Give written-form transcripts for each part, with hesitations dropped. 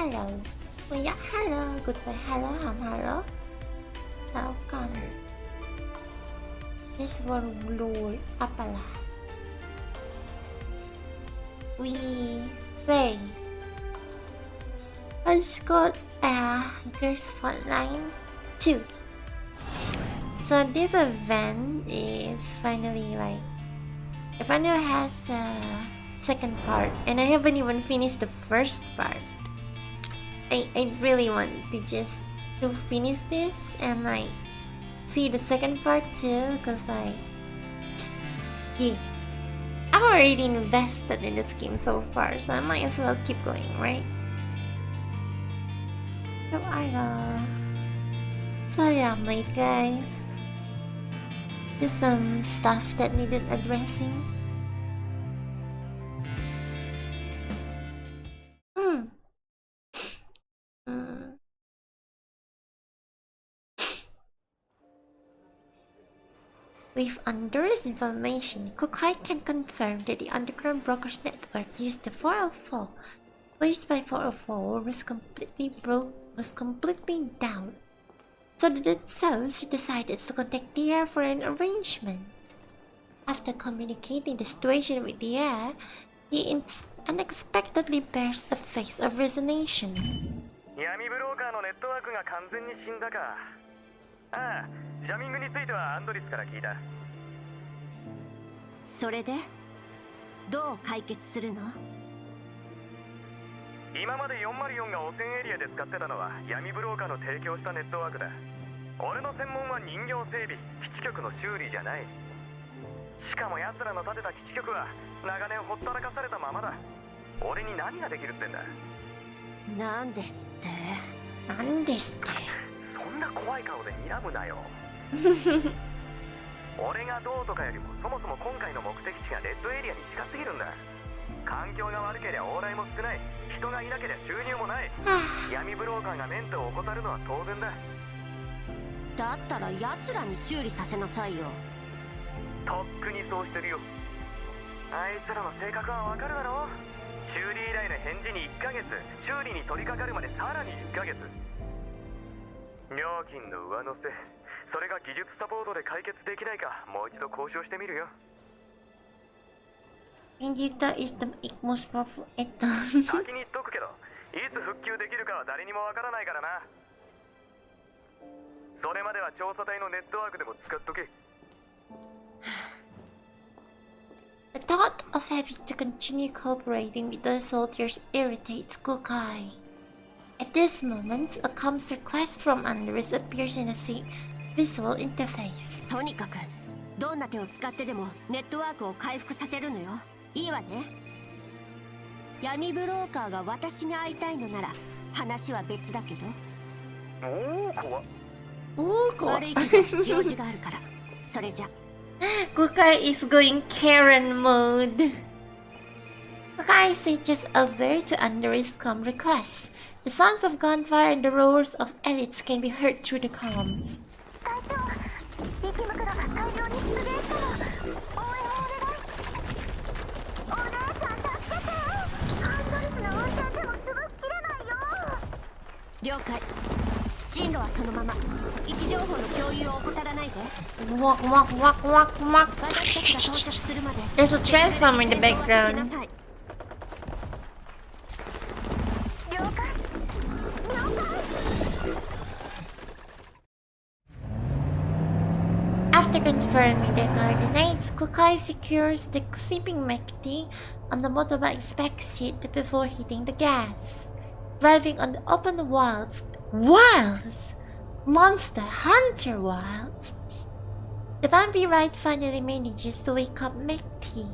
hello. Kuya, hello. Goodbye, hello, hello. Welcome. This one blue. Apala. We play. I just got Girls Frontline 2. So this event is finally like, it finally has a second part, and I haven't even finished the first part. I really want to just to finish this and like see the second part too, cause like yeah, I'm already invested in this game so far, so I might as well keep going, right? So sorry I'm late, guys. There's some stuff that needed addressing. With Andorra's information, Kukai can confirm that the underground brokers network used the 404, placed by 404 was completely down. So she decided to contact the air for an arrangement. After communicating the situation with the air, he unexpectedly bears the face of resignation. 闇ブローカーのネットワークが完全に死んだか。ああ、ジャミングについてはアンドリスから聞いた。それでどう解決するの？今まで404が汚染エリアで使ってたのは闇ブローカーの提供したネットワークだ。俺の専門は人形整備、基地局の修理じゃない。しかも奴らの建てた基地局は長年ほったらかされたままだ。俺に何ができるってんだ。なんですって？なんですって？そんな怖い顔で睨むなよ。俺がどうとかよりもそもそも今回の目的地がレッドエリアに近すぎるんだ。環境が悪けりゃ往来も少ない。人がいなけりゃ収入もない。闇ブローカーがメンテを怠るのは当然だ。だったら奴らに修理させなさいよ。とっくにそうしてるよ。あいつらの性格はわかるだろ。修理依頼の返事に1ヶ月、修理に取り掛かるまでさらに1ヶ月。料金の上乗せ、それが技術サポートで解決できないか、もう一度交渉してみるよ。Injector is the most powerful Ethel. 先に言っとくけど、いつ復旧できるかは誰にもわからないからな。それまでは調査隊のネットワークでも使っとけ。The thought of having to continue cooperating with the soldiers irritates Kukai. At this moment, a comms request from Andres appears in a visual interface. とにかくどんな手を使ってでもネットワークを回復させるのよ。いいわね。闇ブローカーが私に会いたいのなら話は別だけど。悪いけど用事があるから。それじゃ。Kukai is going Karen mode. Kukai switches over to Andres' comm requests. The sounds of gunfire and the roars of elites can be heard through the comms. Walk, walk, walk, walk, walk. There's a transformer in the background. After confirming their coordinates, Kukai secures the sleeping Mekti on the motorbike's back seat before hitting the gas. Driving on the open wilds, Monster Hunter wilds, the bumpy ride finally manages to wake up Mekti.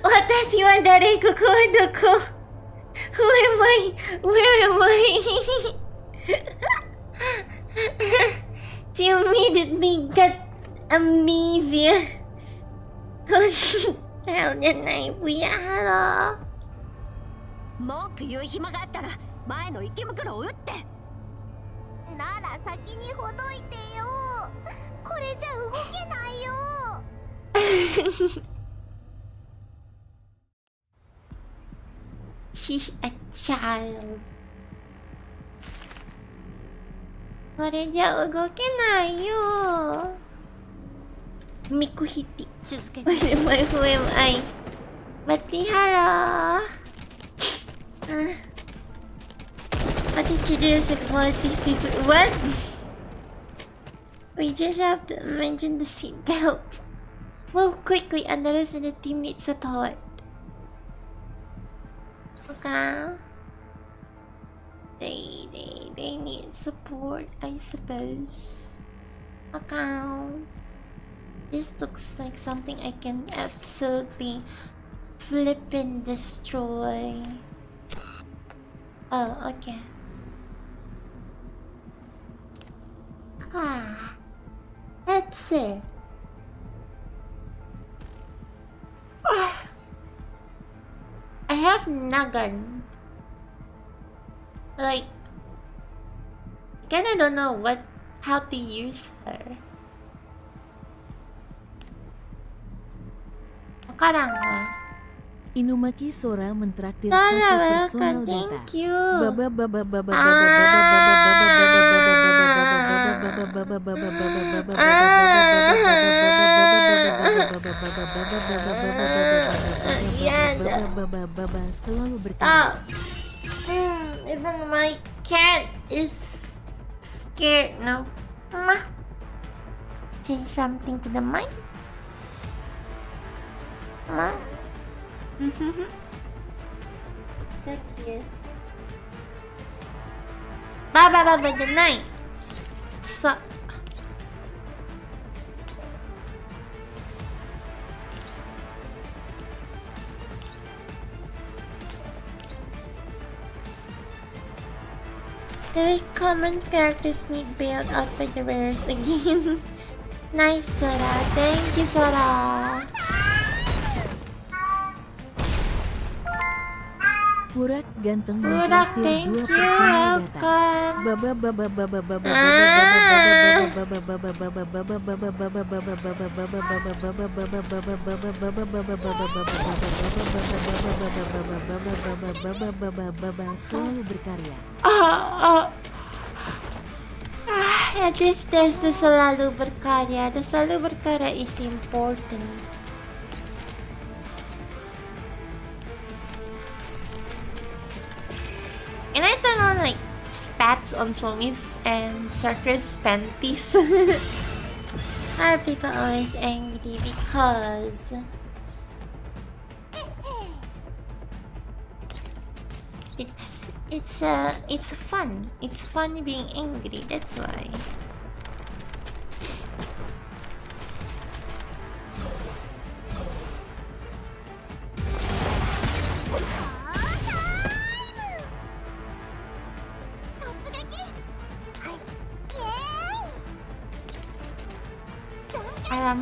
Watashi wa dare? Koko wa doko? Who am I? Where am I? She immediately got amnesia. Hell did I Piara? 文句言う暇があったら前の池袋を撃って。なら先にほどいてよ。これじゃ動けないよ。She's a child. これじゃ動けないよ。ミクヒティ。続けて。Who am I? Batihara. What did you do? Sexualities? What? We just have to mention the seatbelt. Move quickly and the rest of the team needs support. Okay. They need support, I suppose. Okay. This looks like something I can absolutely flip and destroy. Oh, okay. Let's see. I have Nagan. Like, I kinda don't know how to use her. わからんわ。 Inumaki Sora mentraktir Sora, satu welcome, personal data. thank you. Selalu bertanya. Even my cat is scared now. Say something to the mic. So cute. Bye, good night. So. Very common characters need bailed out by the rares again. Nice, Sora. Thank you, Sora. Purak ganteng Purak, mentraktir thank 2 you, personal data. Selalu berkarya. At least there's the selalu berkarya. The selalu berkarya is important. And I turn on like spats on Slomies and Circus panties. Are people always angry because it's fun. It's fun being angry, that's why.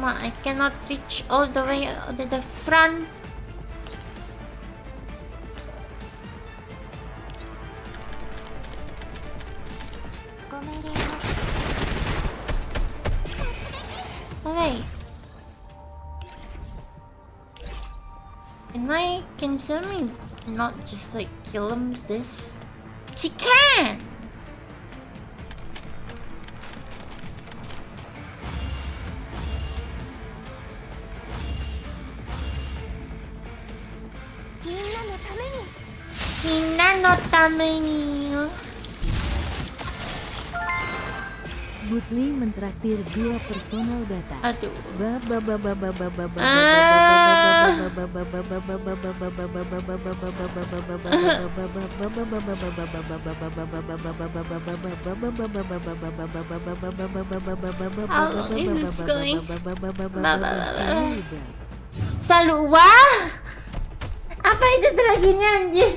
I cannot reach all the way to the front. Oh wait. Can Sumi not just like kill him with this? She can! Butli mentraktir 2 personal data. Aduh. How long is this going? Salwa? Apa itu terakhirnya anjir?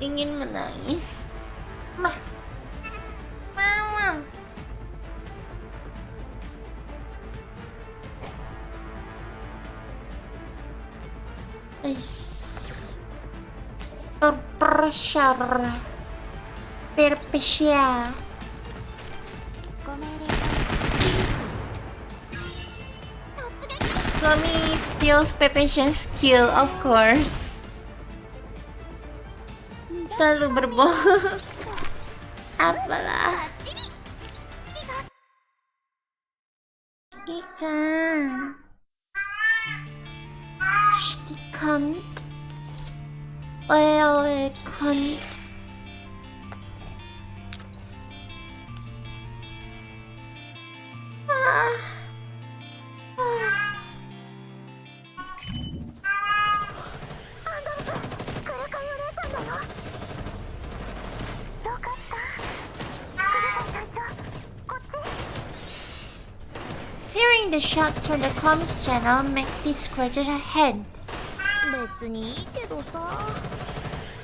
Ingin menangis. Mama. Pressure. Peer pressure. ご命令 Swami steals Pepesia's skill, of course. Selalu berbohong. Apalah. Ikan. Cunt. Well, cunt. Hearing the shots from the comms channel make this scratches her head. 別にいいけどさ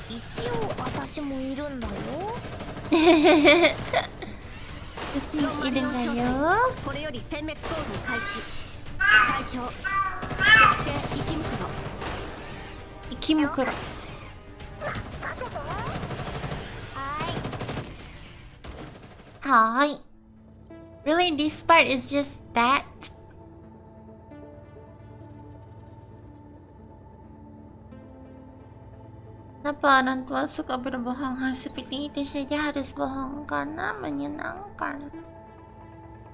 一応私もいるんだよ Kasi idengayo. これより殲滅行動開始対象特性生きむくろ Ikimukuro. はい Hi. Really, this part is just that? Kenapa orang tua suka berbohong? Seperti itu saja harus bohong karena menyenangkan.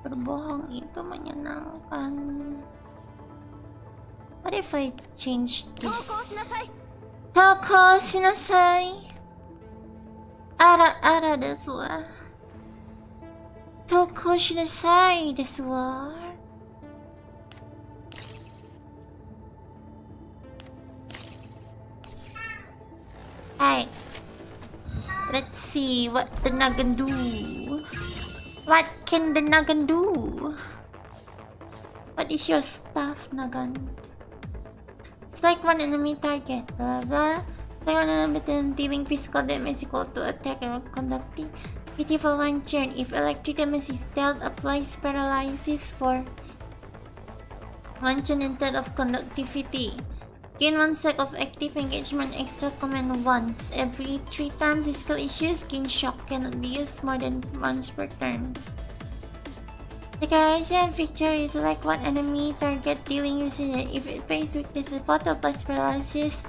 Berbohong itu menyenangkan. What if I change 投稿 this? しなさい Toko shinasai. Ara desu wa. Toko shinasai desu wa. Hi. Let's see what the Nagan do. What can the Nagan do? What is your stuff, Nagan? Select one enemy target. Blah blah. Select one enemy dealing physical damage equal to attack and conducting PT for one turn. If electric damage is dealt, applies paralysis for one turn instead of conductivity. Gain 1 sec of active engagement extra command once. Every 3 times this skill issues, gain shock. Cannot be used more than once per turn. Decoration feature is select one enemy target dealing using it. If it faces weakness, the bot applies paralysis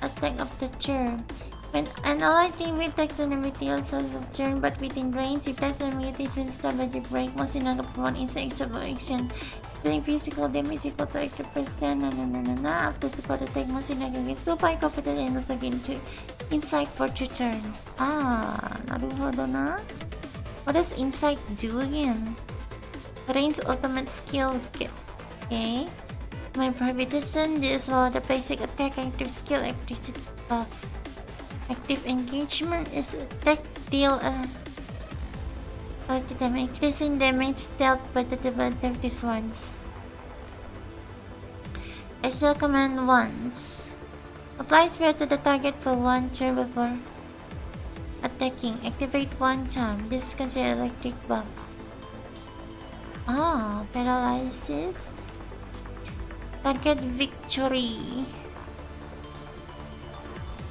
attack of the turn. When an allied team attacks an enemy deals of the turn but within range, if that enemy is stability break, must not perform instant extra action. Dealing physical damage equal to 80%. After support attack, must not get so by competent and also gain 2 insight for 2 turns. Naruhodo na. What does insight do again? Range ultimate skill. Okay. My prohibition, this was the basic attack active skill electricity buff. Active engagement is attack deal damage, increasing damage dealt by the defensive ones. Extra command once. Apply spell to the target for 1 turn before attacking. Activate 1 time. This is considered electric buff. Paralysis. Target victory.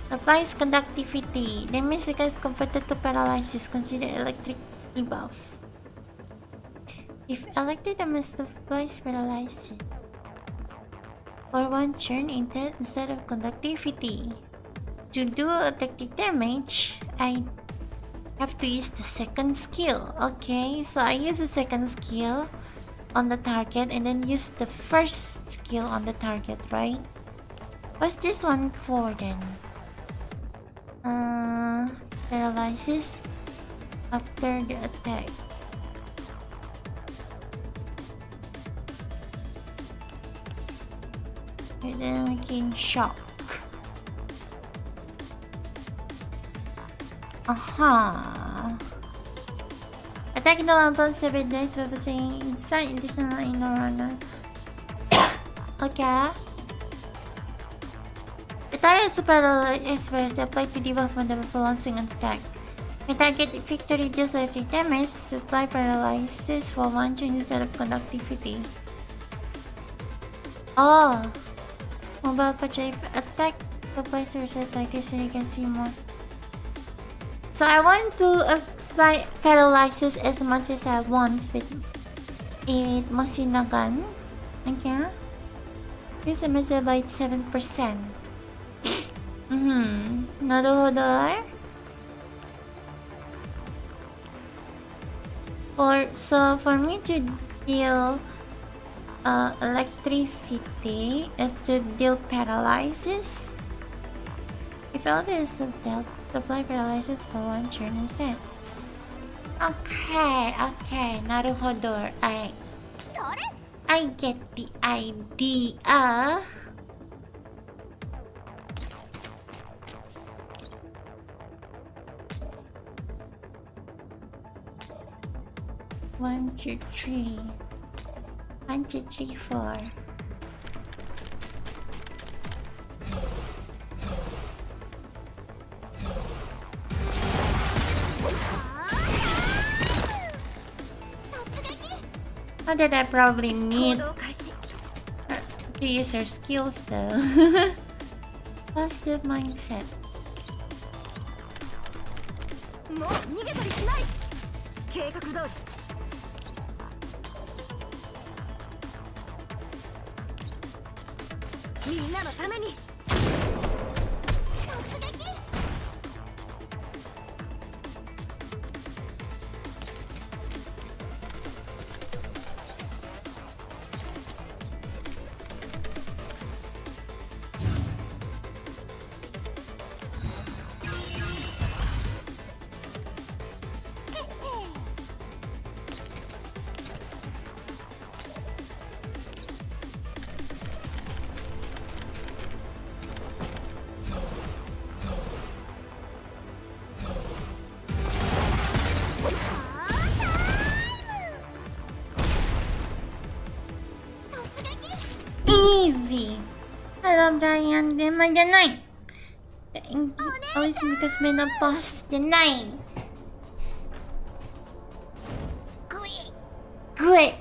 Applies conductivity. Damage against compared to paralysis considered electric buff. If elected, damage applies paralysis for 1 turn instead of conductivity. To do electric damage, I have to use the second skill. Okay, so I use the second skill on the target and then use the first skill on the target, right? What's this one for then? Paralysis after the attack. And then we can shock. Attack the weapon 7 days by using inside additional in a runner. Okay. The target super experience applied to debuff when the launching an attack. The target victory deals electric damage to apply paralysis for 1 turn instead of conductivity. Mobile project attack Apply sources like this so you can see more. So I want to apply paralysis as much as I want with Masinagan. Okay. Here's a message about 7%. Naruhodo. For me to deal electricity, to deal paralysis. If all this is dealt, apply paralysis for 1 turn instead. Okay, naruhodo. I get the idea. One, two, three. 1, 2, 3, 4. Oh, that I probably need to use her skills though. Positive mindset. Easy! Hello Brian, Dema janai! Always because may na boss janai! Good!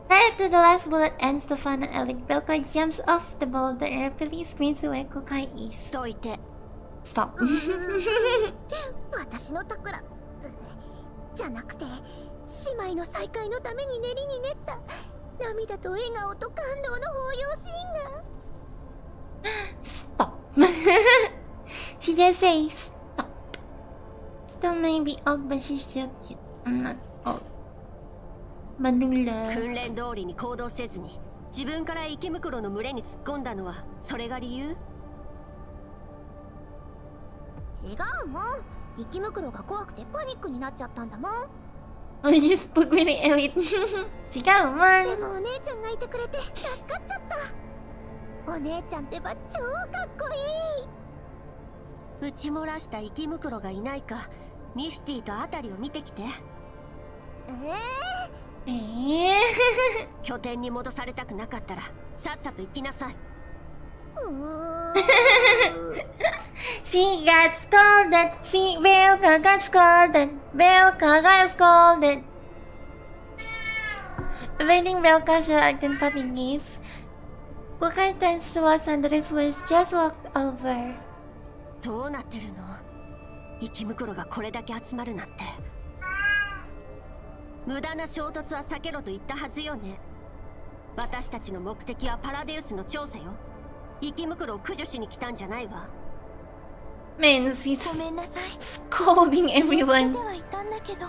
Right after the last bullet ends the final Elec, Belka jumps off the boulder and rapidly sprints away Kokai East. Stop. 私の桜じゃなくて姉妹の再会のために練りに練った涙と笑顔と感動の抱擁シーンが Stop. She just says stop. Don't maybe old but she's still cute. I'm not old. Manula. 訓練通りに行動せずに自分から池袋の群れに突っ込んだのはそれが理由？違うもん。池袋が怖くてパニックになっちゃったんだもん。Oh, you spoke really elite. 違うもん。でもお姉ちゃんがいてくれて助かっちゃった。お姉ちゃんってば超かっこいい。打ち漏らした池袋がいないかミスティとあたりを見てきて。拠点に戻されたくなかったらさっさと行きなさい。She got scolded. See, Belka got scolded. Belka got scolded. Evading Belka's reluctant puppy gaze, Kokai turns towards Andres who has just walked over. どうなってるの？池袋がこれだけ集まるなんて。無駄な衝突は避けろと言ったはずよね。私たちの目的はパラデウスの調査よ。池袋を駆除しに来たんじゃないわ。Man, she's ごめんなさい。scolding everyone. ではいたんだけど。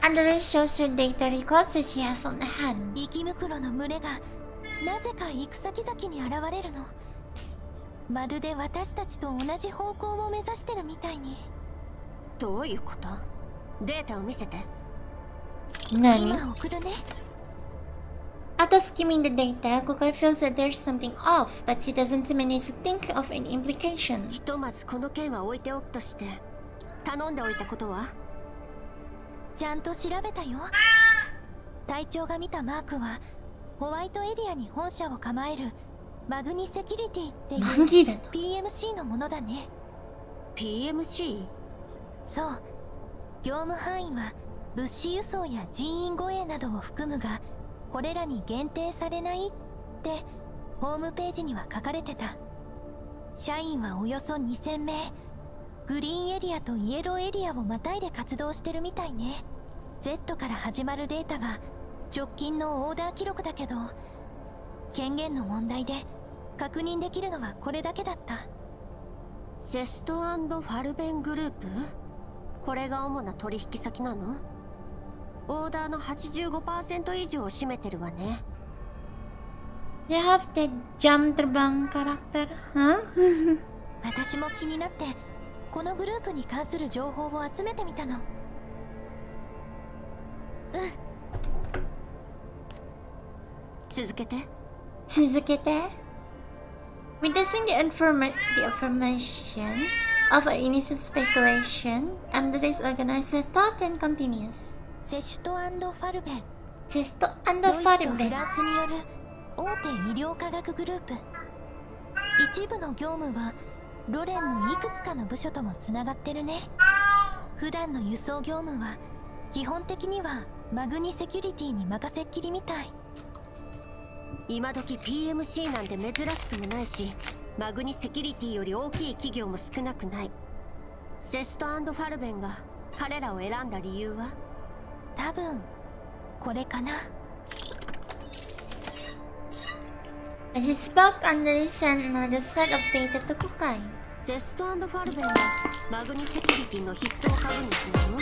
Andres shows her data records that she has on the hand. 池袋の群れがなぜか行く先々に現れるの。まるで私たちと同じ方向を目指してるみたいに。どういうこと？データを見せて。何？今送るね。After skimming the data, Kokai feels that there's something off, but she doesn't manage to think of any implications. ひとまずこの件は置いておくとして、頼んでおいたことは？ちゃんと調べたよ。隊長が見たマークはホワイトエリアに本社を構えるマグニセキュリティっていう PMC のものだね。PMC？ そう。業務範囲は物資輸送や人員護衛などを含むが、これらに限定されないってホームページには書かれてた。社員はおよそ2000名。グリーンエリアとイエローエリアをまたいで活動してるみたいね。Z から始まるデータが直近のオーダー記録だけど、権限の問題で確認できるのはこれだけだった。セスト&ファルベングループ？これが主な取引先なの？オーダーの 85% 以上を占めてるわね。They have the jam terbang karakter, huh? 私も気になってこのグループに関する情報を集めてみたの。続けて。続けて。Reducing the information of our initial speculation under this organized thought and continues. セシュト&ファルベン。セスト&フドイツァルベン。とフランスによる大手医療科学グループ。一部の業務はロレンのいくつかの部署ともつながってるね。普段の輸送業務は基本的にはマグニセキュリティに任せっきりみたい。今時 PMC なんて珍しくもないし、マグニセキュリティより大きい企業も少なくない。セスト&ファルベンが彼らを選んだ理由は？多分これかな。I suspect under this sent another set of data to Kukai. セスト&ファルベンはマグニセキュリティの筆頭株主なの？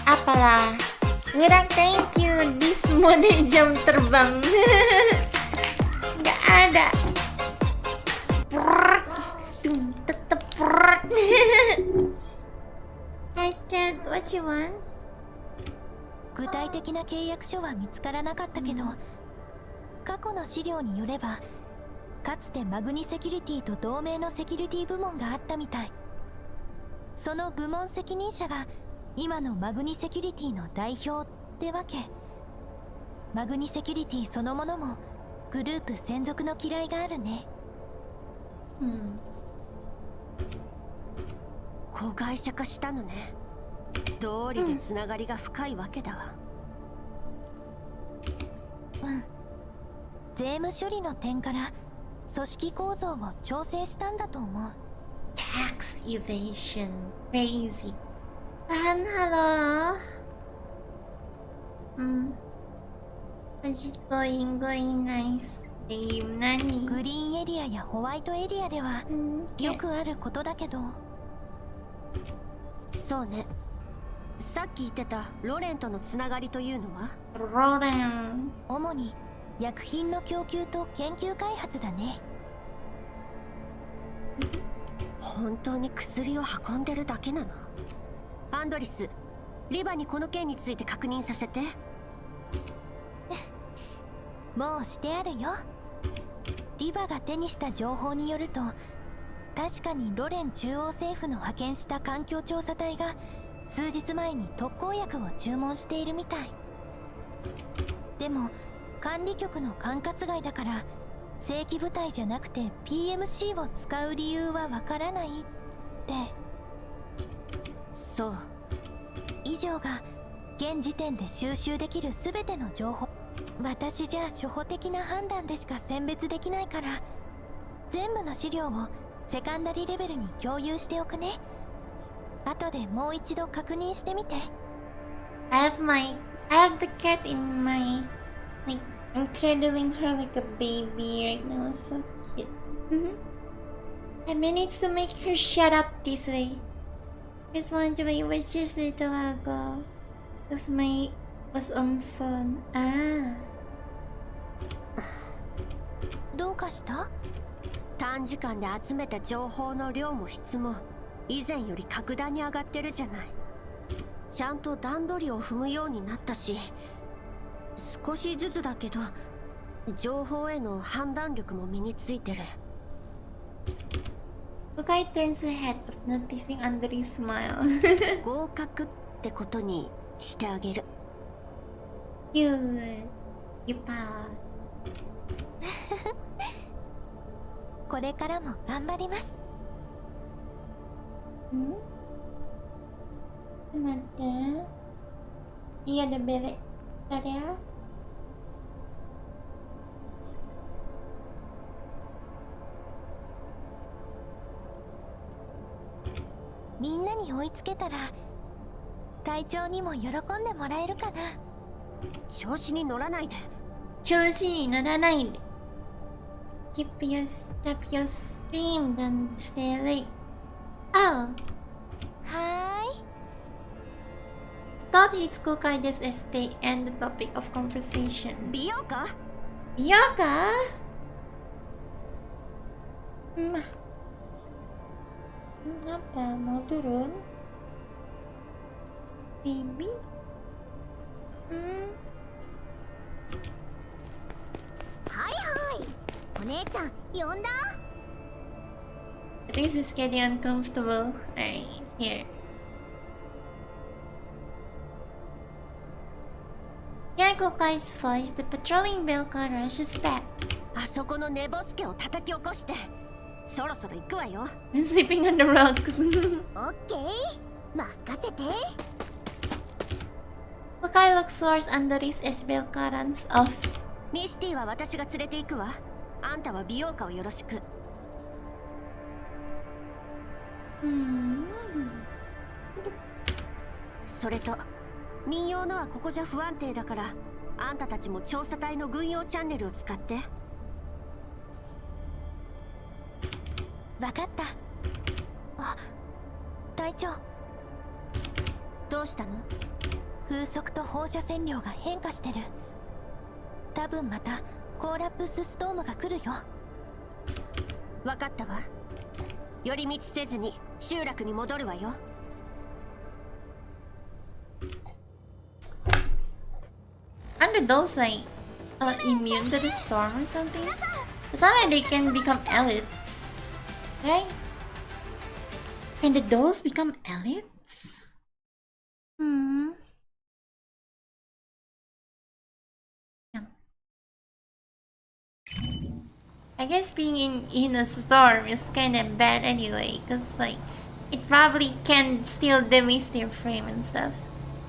Apalah. Ngerak thank you. This mode jam terbang. Nggak ada. Prrrt. Tetep prrrt. I can't. What you want? 具体的な契約書は見つからなかったけど、過去の資料によればかつてマグニセキュリティと同盟のセキュリティ部門があったみたい。その部門責任者が今のマグニセキュリティの代表ってわけ。マグニセキュリティそのものもグループ専属の嫌いがあるね。子会社化したのね。道理でつながりが深いわけだわ。税務処理の点から組織構造を調整したんだと思う。 Tax evasion. Crazy. Hello. Going nice. Game nani? グリーンエリアやホワイトエリアではよくあることだけど。そうね。さっき言ってたロレンとのつながりというのは？ Rodan. 主に薬品の供給と研究開発だね。本当に薬を運んでるだけなの？アンドリス、リバにこの件について確認させて。もうしてあるよ。リバが手にした情報によると、確かにロレン中央政府の派遣した環境調査隊が数日前に特効薬を注文しているみたい。でも管理局の管轄外だから正規部隊じゃなくて PMC を使う理由はわからないって。そう。以上が現時点で収集できる全ての情報。私じゃ初歩的な判断でしか選別できないから、全部の資料をセカンダリレベルに共有しておくね。後でもう一度確認してみて。I have the cat in my, like, I'm cradling her like a baby right now. So cute. I managed to make her shut up this way. This one it was just a little while ago. Cause my was on phone. どうかした？短時間で集めた情報の量も質も以前より格段に上がってるじゃない。ちゃんと段取りを踏むようになったし、少しずつだけど情報への判断力も身についてる。Kukai turns her head, noticing Andri's smile. 合格ってことにしてあげる。Good. You passed. これからも頑張ります。Cuma ada. Iya ada belek. Bentar ya. みんなに追いつけたら隊長にも喜んでもらえるかな。調子に乗らないで。調子に乗らないで。Keep your steam, don't stay late. Oh, はーい。 thought it's cool kind just stay and the topic of conversation. 美容か？美容か？Apa mau turun? Baby? はいはい。お姉ちゃん呼んだ？ This is getting uncomfortable. Right here. Hearing Kokai's voice, the patrolling bell car rushes back. あそこの寝ぼすけを叩き起こして。そろそろ行くわよ。And sleeping on the rocks. オッケー。任せて。Kokai looks towards Andori's as bell car runs off. ミシティは私が連れて行くわ。あんたは美容家をよろしく。それと民謡のはここじゃ不安定だから、あんたたちも調査隊の軍用チャンネルを使って。わかった。あ、隊長。どうしたの？風速と放射線量が変化してる。多分またコーラプスストームが来るよ。わかったわ。寄り道せずに集落に戻るわよ。Aren't those like immune to the storm or something? It's not like they can become elites, right? Can the dolls become elites? Yeah. I guess being in a storm is kind of bad anyway, cause like it probably can still damage their frame and stuff.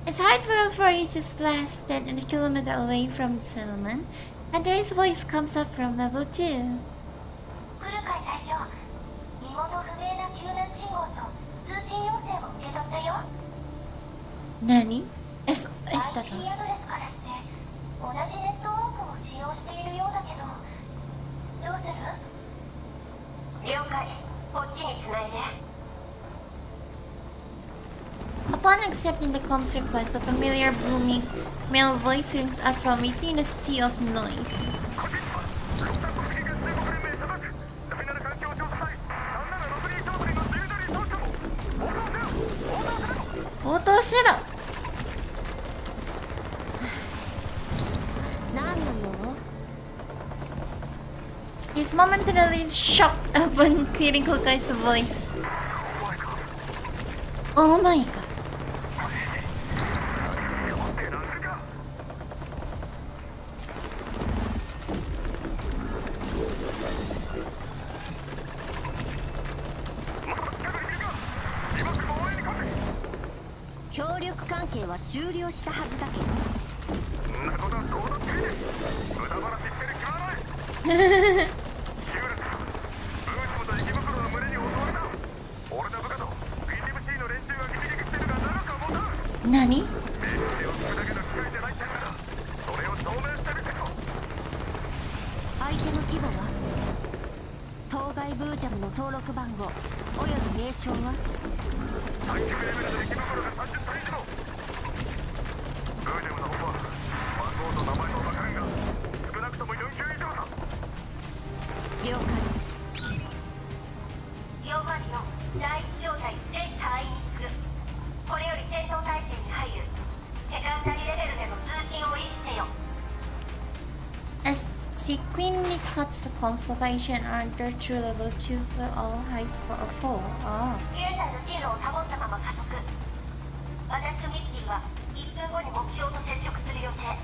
It's hard for Alfari just less than a kilometer away from the settlement, and Ray's voice comes up from level 2. 来るかい隊長。身元不明な救難信号と通信要請を受け取ったよ。Nani? Es IP アドレス esta. からして同じネットワークを使用しているようだけど、どうする？了解。こっちに繋いで。Upon accepting the comms request, a familiar booming male voice rings out from within a sea of noise. Auto setup! 何の用？ He's momentarily shocked upon hearing Kokai's voice. Oh my god.協力関係は終了したはずだけど。そんなことはどうだっていい。無駄話してる暇はない。ヒュールさん、ブーツと池袋の胸に襲われた。俺の部下と VTuber の連中が撃撃してるがなるかもな。Nani? 命令を聞くだけの機会じゃないんだから、それを証明してみてよ。相手の規模は？当該ブージャムの登録番号および名称は？最低レベルの池袋が30体以上。ブージャムの方は番号と名前は分からんが、少なくとも4級以上だ。了解。404第一小隊全隊員に次ぐ。これより戦闘態勢に入る。セカンダリレベルでの通信を維持せよ。 As she cleanly cuts the comms, Kokai and Arthur through level 2 for all height for a fall. Oh. 現在の進路を保ったまま加速。私とミスティは1分後に目標と接触する予定。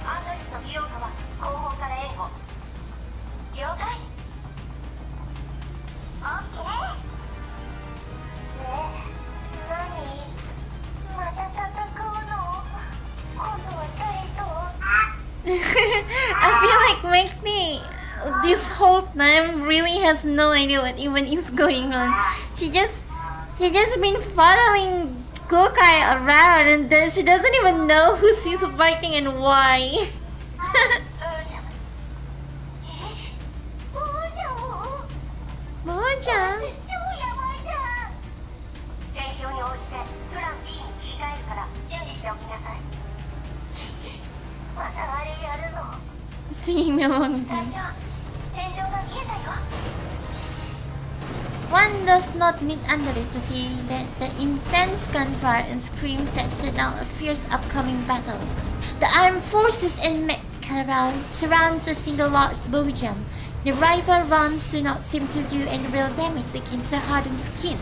アンドリスの美容家は後方から援護。了解。オッケー。何？また戦うの？今度は誰と？ I feel like Mikey this whole time really has no idea what even is going on. She just He just been following Kukai around and then she doesn't even know who she's fighting and why. Moja. 戦況に応じてプラン B に切り替えるから準備しておきなさい。またあれやるの？ Singing along with 隊 him. 長、戦場が見えたよ。 One does not need Andres to see that the intense gunfire and screams that signal a fierce upcoming battle. The armed forces and mech surrounds a single large Bojam. The rifle rounds do not seem to do any real damage against the hardened skin.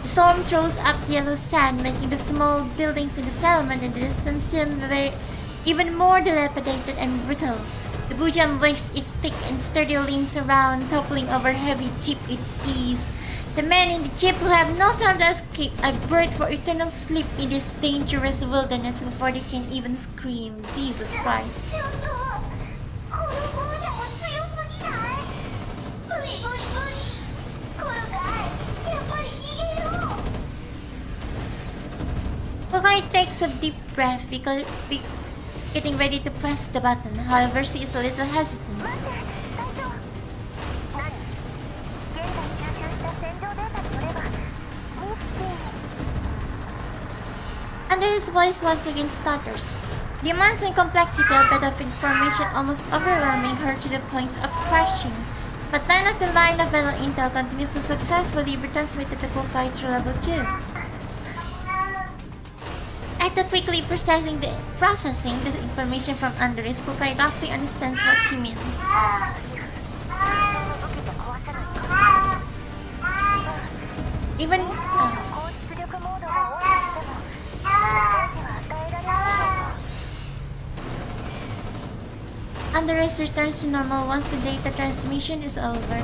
The storm throws up yellow sand, making the small buildings in the settlement in the distance seem even more dilapidated and brittle. The Bujam waves its thick and sturdy limbs around, toppling over heavy jeep it is. The men in the jeep who have no time to escape are buried for eternal sleep in this dangerous wilderness before they can even scream. Jesus Christ. ちょっと、このゴージャも強すぎない？無理無理無理。来るかい？やっぱり逃げよう。 Kukai takes a deep breath because getting ready to press the button. However, she is a little hesitant. 待って、隊長。何？現在収集した戦場データによれば、ミスティー。 Under his voice once again stutters. The amounts and complexity of bit of information almost overwhelming her to the point of crashing. But none of the line of battle intel continues to successfully be transmitted to Kukai through level 2. After quickly processing the information from Andres, Kukai roughly understands what she means. Even Andres returns to normal once the data transmission is over. 直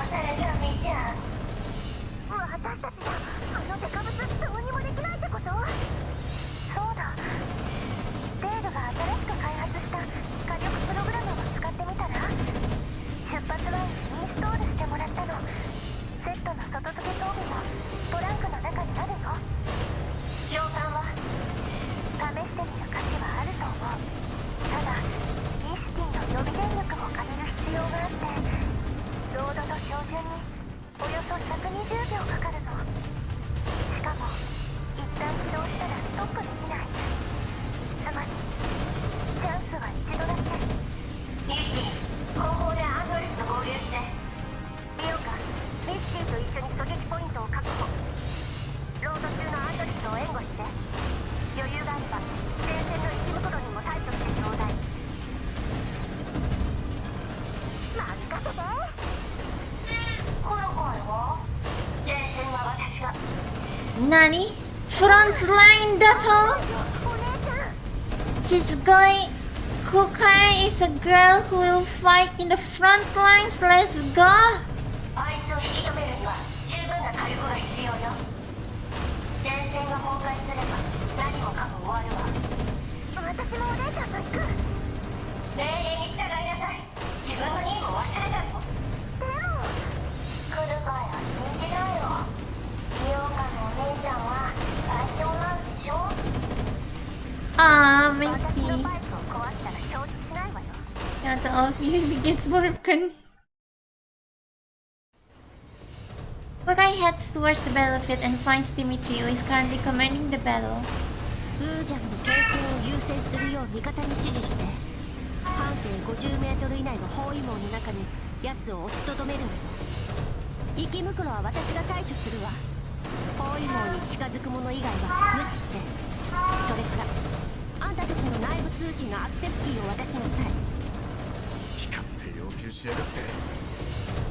されたミッション。私たちはあのデカブツどうにもできないってこと？そうだ。デールが新しく開発した火力プログラムを使ってみたら、出発前にインストールしてもらったの。セットの外付け装備もトランクの中にあるよ。賞賛は試してみる価値はあると思う。ただ、イスティンの予備電力も借りる必要があって、ロードと照準におよそ120秒かかるの。しかも、一旦起動したらストップできない。つまり、チャンスは一度だけ。イスティン、後方でアンドレスと合流して。リオカ、ミスティと一緒に狙撃ポイントを確保。ロード中のアンドレスを援護して。余裕があれば、前線の息袋にも対処してちょうだい。任せて。この声は前線は私が。 Nani? Frontline battle? お姉ちゃん。 She's going. Kukai is a girl who will fight in the front lines. Let's go. あいつを引き止めるには十分な火力が必要よ。前線が崩壊すれば何もかも終わるわ。私もお姉ちゃんと行く。命令に従いなさい。自分の任務を忘れたの。でも来るかや信じないよ。リオカのお姉ちゃんは最強なんでしょ。 Ah, 私の maybe. パイプを壊したら承知しないわよ。 Yeah, the off usually gets broken. Kukai heads towards the battlefield and finds Dimitri, who is currently commanding the battle. ウージャンの形成を優先するよう味方に指示して、半径50メートル以内の包囲網の中に奴を押しとどめるのよ。息袋は私が対処するわ。包囲網に近づく者以外は無視して。それからあんたたちの内部通信のアクセスキーを渡しなさい。好き勝手要求しやがって。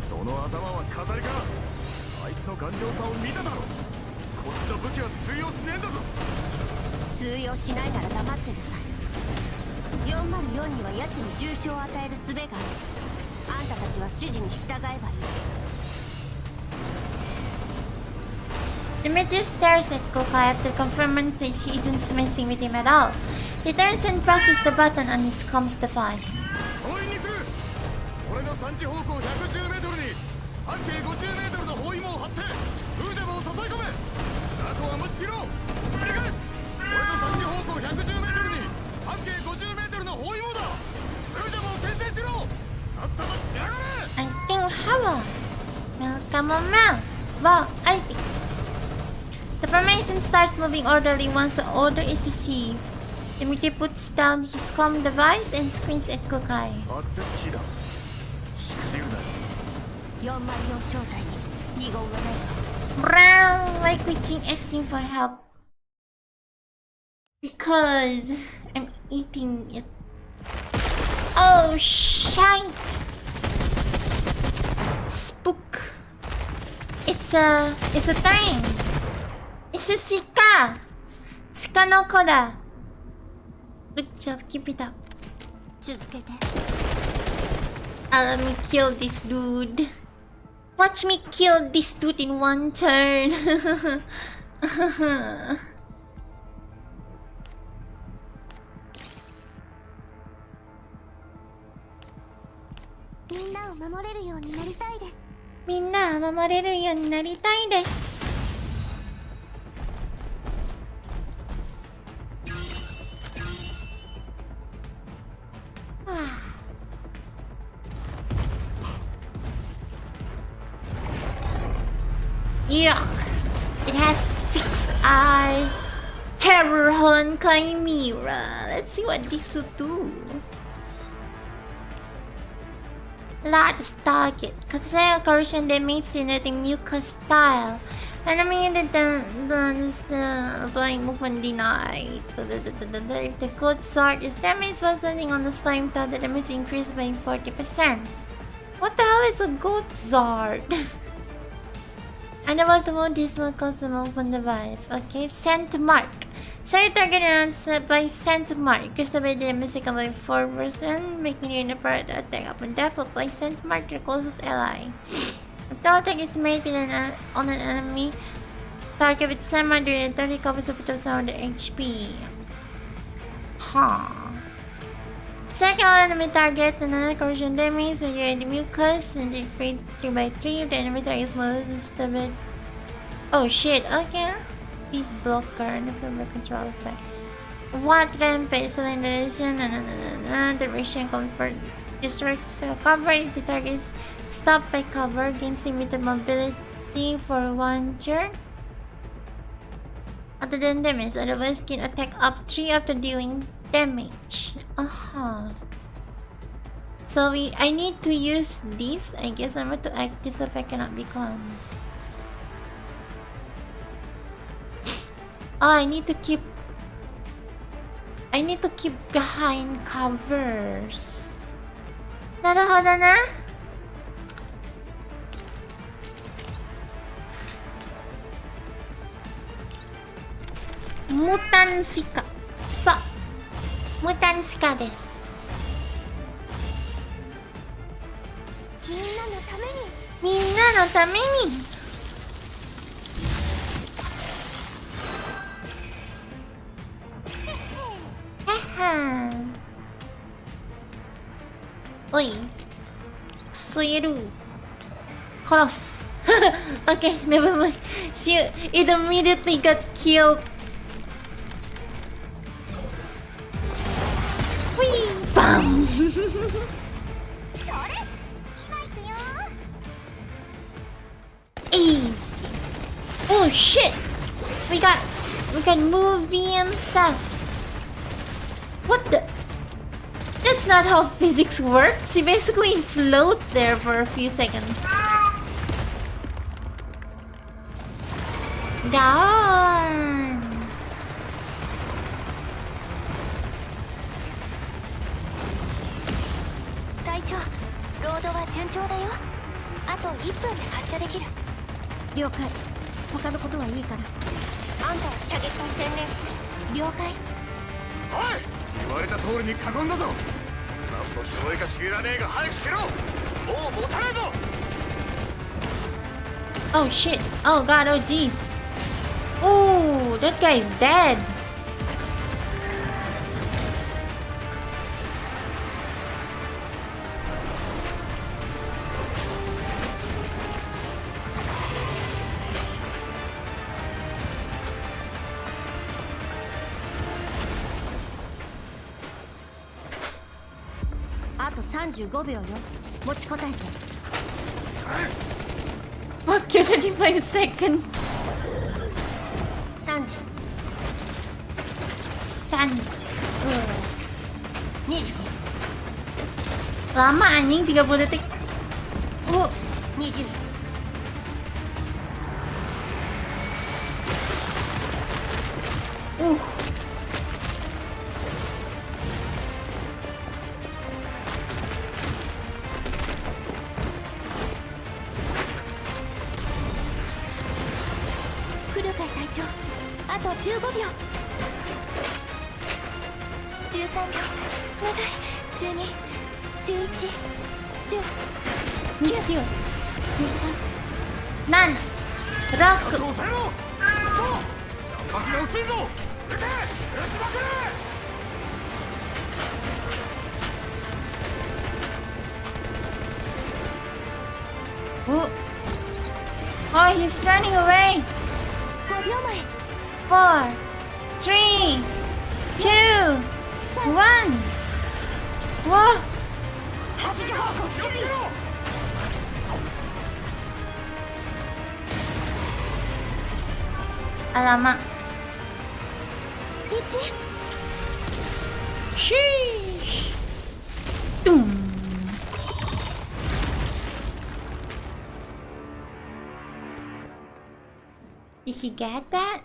その頭は飾りか。あいつの頑丈さを見ただろ。こっちの武器は通用しねえんだぞ。通用しないなら黙ってなさい。404には奴に重傷を与える術がある。あんたたちは指示に従えばいい。 Dimitri stares at Kukai after confirming that she isn't messing with him at all. He turns and presses the button on his comms device. 総員に次ぐ。俺の3時方向110メートルに半径 50m の包囲網を張ってフージャムを誘い込め。あとは無視しろ。繰り返す。俺の3時方向 110m に半径 50m の包囲網だ。フージャムを牽制しろ。さっさと仕上がれ。 I think Hava. Chamomile. Wow, I think. The formation starts moving orderly once the order is received. The Mickey puts down his comm device and squints at Kokai. アクセスキーだ。しくじるな。4万4正体に二言はないか。 Brown, why quitting asking for help? Because I'm eating it. Oh, shite! Spook. It's a train. It's a Sika. Sika no Koda. Good job, keep it up. 続けて。Let me kill this dude. Watch me kill this dude in one turn. みんなを守れるようになりたいです。みんな守れるようになりたいです。Yuck! It has 6 eyes. Terror Hunt Chimera. Let's see what this will do. Large target. Consider corrosion damage generating mucus style. Enemy that applying movement denied. If the good sword is damaged while standing on the slime tile, the damage increased by 40%. What the hell is a good sword? I never told this one cause the movement device. Okay, scent mark. So you target around by scent mark. Increase the damage by 4%, making you in a part attack. Upon death, apply scent mark to your closest ally. If the attack is made with on an enemy target with scent mark during 30 copies of the sound HP. Huh. Second enemy target, another corrosion damage, so you're in the mucus, and they create 3x3 if the enemy target is most stupid. Oh shit, okay. Deep blocker and the fiber control effect. What rampage, cylindrization, duration, comfort, destroy cover if the target is stopped by cover, gains limited mobility for 1 turn. Other than damage, otherwise can attack up 3 after dealing damage. So I need to use this. I guess I'm going to act this effect cannot be cleansed. Oh, I need to keep behind covers. Naruhodo na? Mutansika. So, Mutansika desu. みんなのために。みんなのために。おい、クソエル殺す。Okay, never mind. It immediately got killed. Whee! Bam! Easy. Oh shit! We got movie and stuff. What the? That's not how physics works. You basically float there for a few seconds. Down. 隊長、ロードは順調だよ。あと1分で発射できる。了解。他のことはいいから。あんたは射撃に専念して。了解。おい、言われた通りに囲んだぞ。何のつもりか知らねえが早くしろ。もう持たないぞ。Oh shit. Oh god, oh jeez. Oh, that guy is dead. 35秒よ。持ちこたえて。Fuck, you're 35 seconds. 30、 30. 25、 Lama anjing 30 detik. 20。フルカイ隊長、あと15秒。13秒、お願い。12、11、10、9、 9 6抑えろ。圧迫が薄いぞ。撃て、撃ちまくれ。Oh, he's running away. 5秒前。 4 3 2 1. Whoa. 気をつけろ。Alamak. 1。 Sheesh. Doom. Did he get that?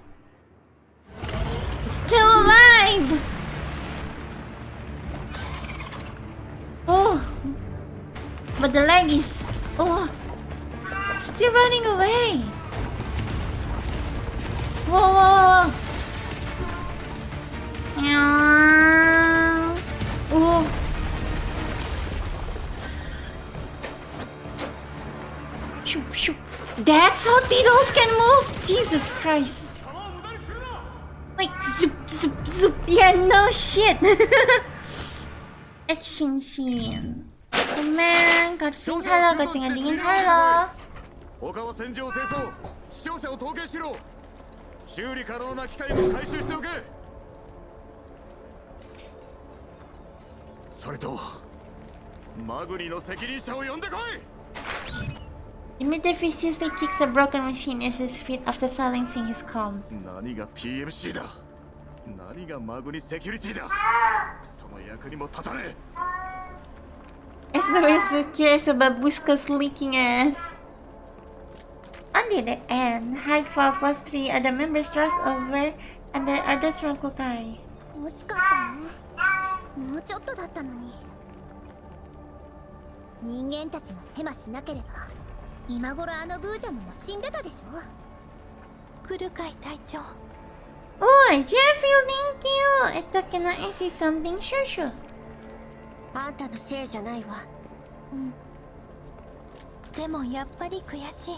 Still alive! Oh, but the leg is still running away. Whoa, whoa, whoa. Yeah. Oh. Shoot, shoot. That's how Tito's can move. Jesus Christ. Like zip, zip, zip. Yeah, no shit. Action scene. Oh man, cutscene 하려고 지금 링인 하려. 他は戦場清掃、死傷者を統計しろ。修理可能な機械も回収しておけ。それとマグニの責任者を呼んでこい。Immediately viciously kicks a broken machine at his feet after silencing his comms. 何が PMC だ。何がマグニセキュリティだ。その役にも立たねえ。 As the way secure as a babushka's leaking ass. On the end, hide for plus 3 other members thrust over and the others from Kokai. 惜しかったの。もうちょっとだったのに。人間たちもヘマしなければ今頃あのブージャムも死んでたでしょ。クルカイ隊長。Oi, Jeffy, thank you! Ethel, can I ask you something? Sure, sure. あんたのせいじゃないわ。でもやっぱり悔しい。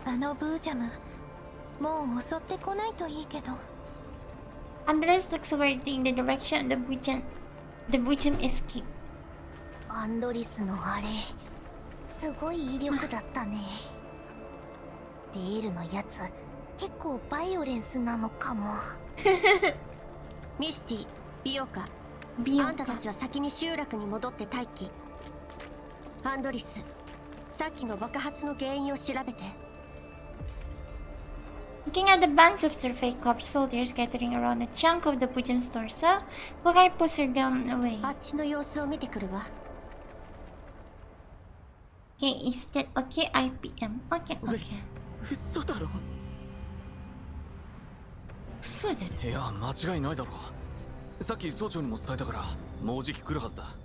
あのブージャムもう襲ってこないといいけど。Andres looks over in the direction the Buchan escaped. アンドリスのあれすごい威力だったね。デールのやつ結構バイオレンスなのかも。ミシティ、ビオカ、あんたたちは先に集落に戻って待機。アンドリス、さっきの爆発の原因を調べて。Looking at the bands of survey corps soldiers gathering around a chunk of the Buchan's torso, Kokai puts her down away. あっちの様子を見てくるわ。Okay, is that okay? IPM. Okay, okay. 嘘だろ。嘘だろ。いや間違いないだろう。さっき総長にも伝えたからもうじき来るはずだ。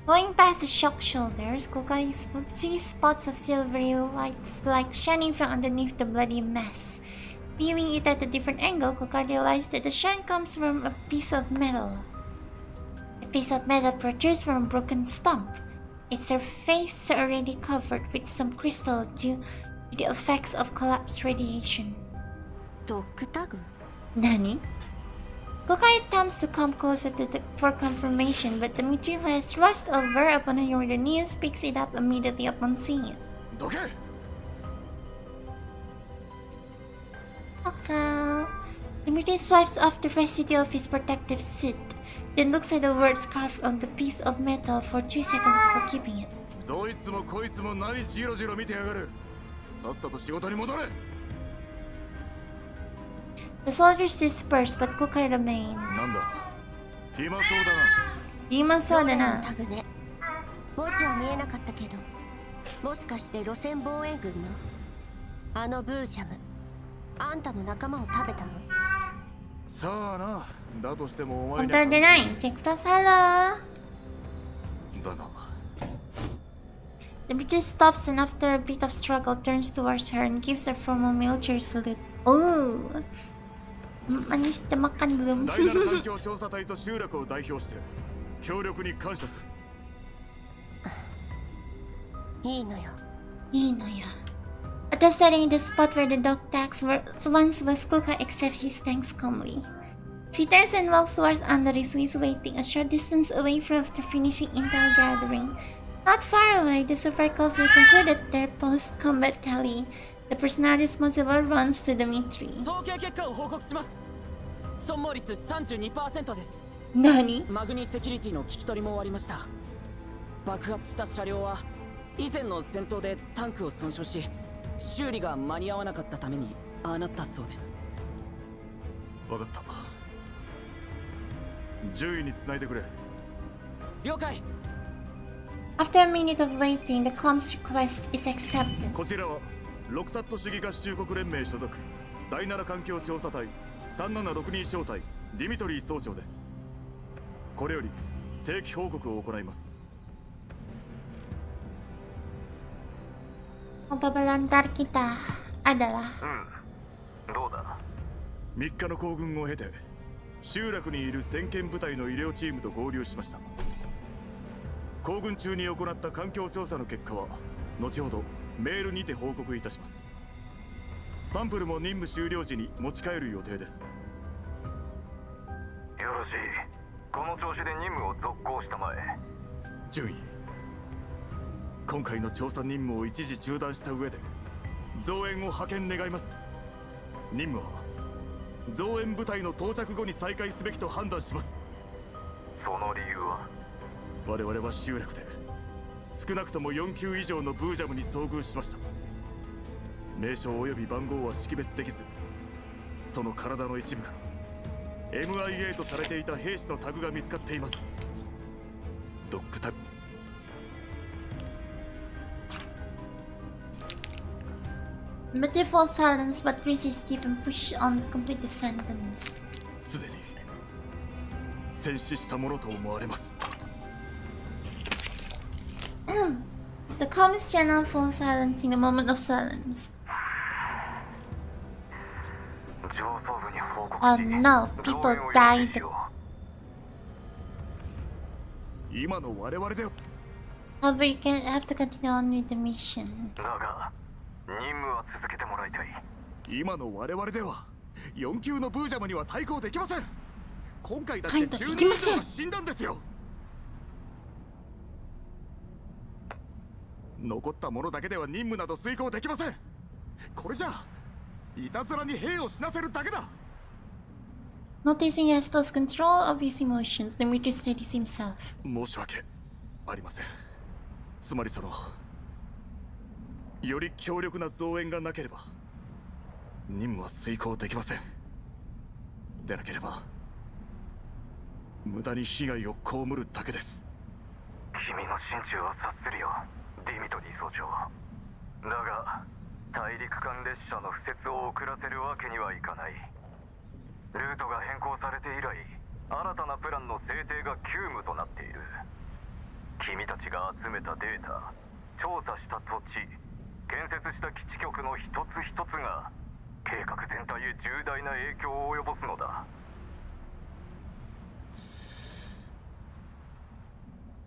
Going past the shocked shoulders, Kokai sees spots of silvery white light shining from underneath the bloody mess. Viewing it at a different angle, Kokai realized that the shine comes from a piece of metal. A piece of metal protrudes from a broken stump. Its surface already covered with some crystal due to the effects of collapsed radiation. ドッグタグ？ Nani? Kokai attempts to come closer for confirmation, but the material has rushed over upon hearing the news, picks it up immediately upon seeing it. どけ。 Okay. The mutant swipes off the residue of his protective suit. Then looks at the words carved on the piece of metal for 2 seconds before keeping it. どいつもこいつも何ジロジロ見てやがる。さっさと仕事に戻れ。The soldiers disperse, but Kukai remains. なんだ、暇そうだな。今そうだローラのな。タグね。文字は見えなかったけど、もしかして路線防衛軍のあのブージャム、あんたの仲間を食べたの？さあな、だとしてもお前本に当じゃない。チェックとサラー。だが The British stops and after a bit of struggle turns towards her and gives her formal military salute. Oh, manis na makan belum? 第7環境調査隊と集落を代表して協力に感謝する。いいのよ。いいのよ。After setting the spot where the dog tags once was Kulka accepts his thanks calmly. She turns and walks towards Andres, who is waiting a short distance away from after finishing intel gathering. Not far away, the supercalls have concluded their post-combat tally. The personnel responsible runs to the meet-tree. 統計結果を報告します。損耗率 32% です。何？マグニセキュリティの聞き取りも終わりました。爆発した車両は以前の戦闘でタンクを損傷し、修理が間に合わなかったためにああなったそうです。わかった。獣医につないでくれ。了解。After a minute of waiting, the comms request is accepted. こちらはロクサット主義合衆国連盟所属第7環境調査隊3762小隊ディミトリー総長です。これより定期報告を行います。 Magpapalantar kita adalah どうだ。 3日の行軍を経て集落にいる先遣部隊の医療チームと合流しました。行軍中に行った環境調査の結果は後ほどメールにて報告いたします。サンプルも任務終了時に持ち帰る予定です。よろしい。この調子で任務を続行したまえ。獣医、今回の調査任務を一時中断した上で増援を派遣願います。任務は増援部隊の到着後に再開すべきと判断します。その理由は？我々は集落で少なくとも4級以上のブージャムに遭遇しました。名称及び番号は識別できず、その体の一部から MIA とされていた兵士のタグが見つかっています。ドッグタグ。 But falls silence, but Chris Stephen pushed on to complete the sentence. すでに戦死したものと思われます。 The comms channel falls silent in a moment of silence. 上層部に報告 Oh し no, people died. 今の我々で However, you have to continue on with the mission. だが任務は続けてもらいたい。今の我々では4級のブージャムには対抗できません。今回だって10人以上が死んだんですよ。残った者だけでは任務など遂行できません。これじゃいたずらに兵を死なせるだけだ。 Noticing he has lost control of his emotions, Dimitri steadies himself. 申し訳ありません。つまりそのより強力な増援がなければ任務は遂行できません。でなければ無駄に被害を被るだけです。君の心中は察するよ、ディミトリー総長。だが大陸間列車の敷設を遅らせるわけにはいかない。ルートが変更されて以来、新たなプランの制定が急務となっている。君たちが集めたデータ、調査した土地、建設した基地局の一つ一つが計画全体へ重大な影響を及ぼすのだ。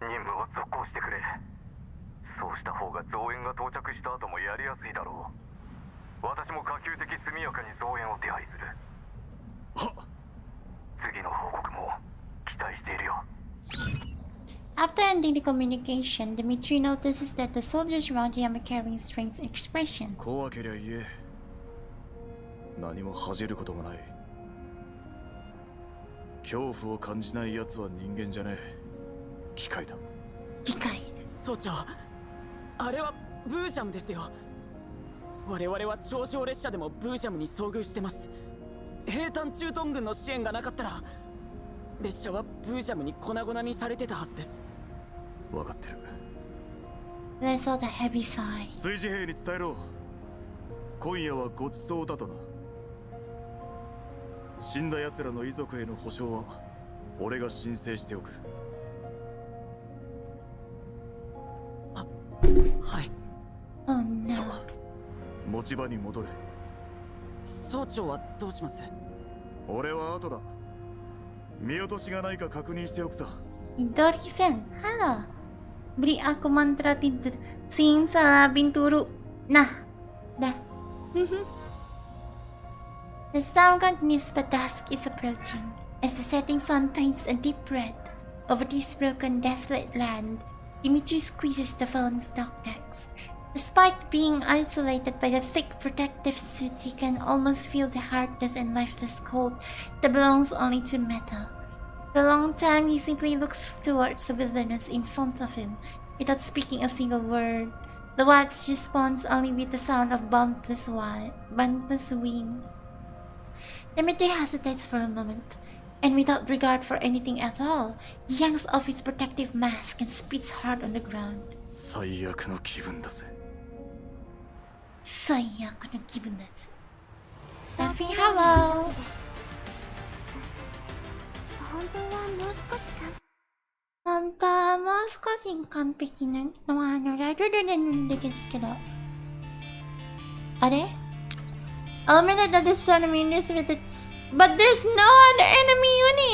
任務を続行してくれ。そうした方が増援が到着した後もやりやすいだろう。私も可及的速やかに増援を手配する。はっ。次の報告も期待しているよ。 After ending the communication, Dimitri notices that the soldiers around him are carrying strange expression. 怖けりゃ言え。何も恥じることもない。恐怖を感じない奴は人間じゃねえ。機械だ。機械。総長、あれはブージャムですよ。我々は頂上列車でもブージャムに遭遇してます。兵隊駐屯軍の支援がなかったら列車はブージャムに粉々にされてたはずです。分かってる。 I saw the heavy sigh. 炊事兵に伝えろ。今夜はごちそうだとな。死んだ奴らの遺族への保証は俺が申請しておく。はい。 Oh さ no. あ、持ち場に戻れ。総長はどうします？俺は後だ。見落としがないか確認しておくさ。Midori-san, halo. Beri aku mantra tidur. Sing salabin turu. Nah, dah. The storm continues, but dusk is approaching. As the setting sun paints a deep red over this broken, desolate land, Dimitri squeezes the phone with Doctex. Despite being isolated by the thick protective suit, he can almost feel the hardness and lifeless cold that belongs only to metal. For a long time, he simply looks towards the wilderness in front of him, without speaking a single word. The watch responds only with the sound of boundless wing. Dimitri hesitates for a moment, and without regard for anything at all, he yanks off his protective mask and spits hard on the ground. 最悪の気分だぜ。最悪の気分だぜ。Duffy, hello! 本当はもう少しか。本当はもう少し完璧なのはラルルで塗るんですけど。あれ Eliminate the enemy units with it. But there's no other enemy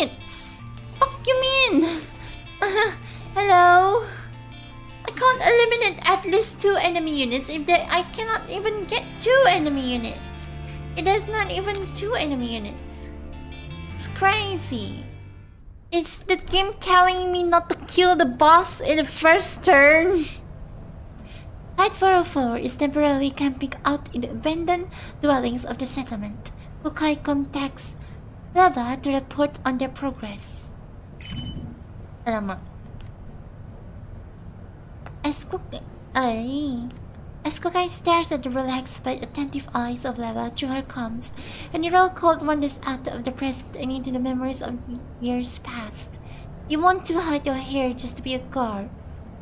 units! Fuck you mean? Hello? I can't eliminate at least 2 enemy units if I cannot even get 2 enemy units. It is not even 2 enemy units. It's crazy. Is the game telling me not to kill the boss in the first turn? Flight 404 is temporarily camping out in the abandoned dwellings of the settlement. Bukai contacts Lava to report on their progress. Alamak. As Kukai stares at the relaxed but attentive eyes of Lava through her comms, a neural cold wanders out of the present and into the memories of years past. You want to hide your hair just to be a guard.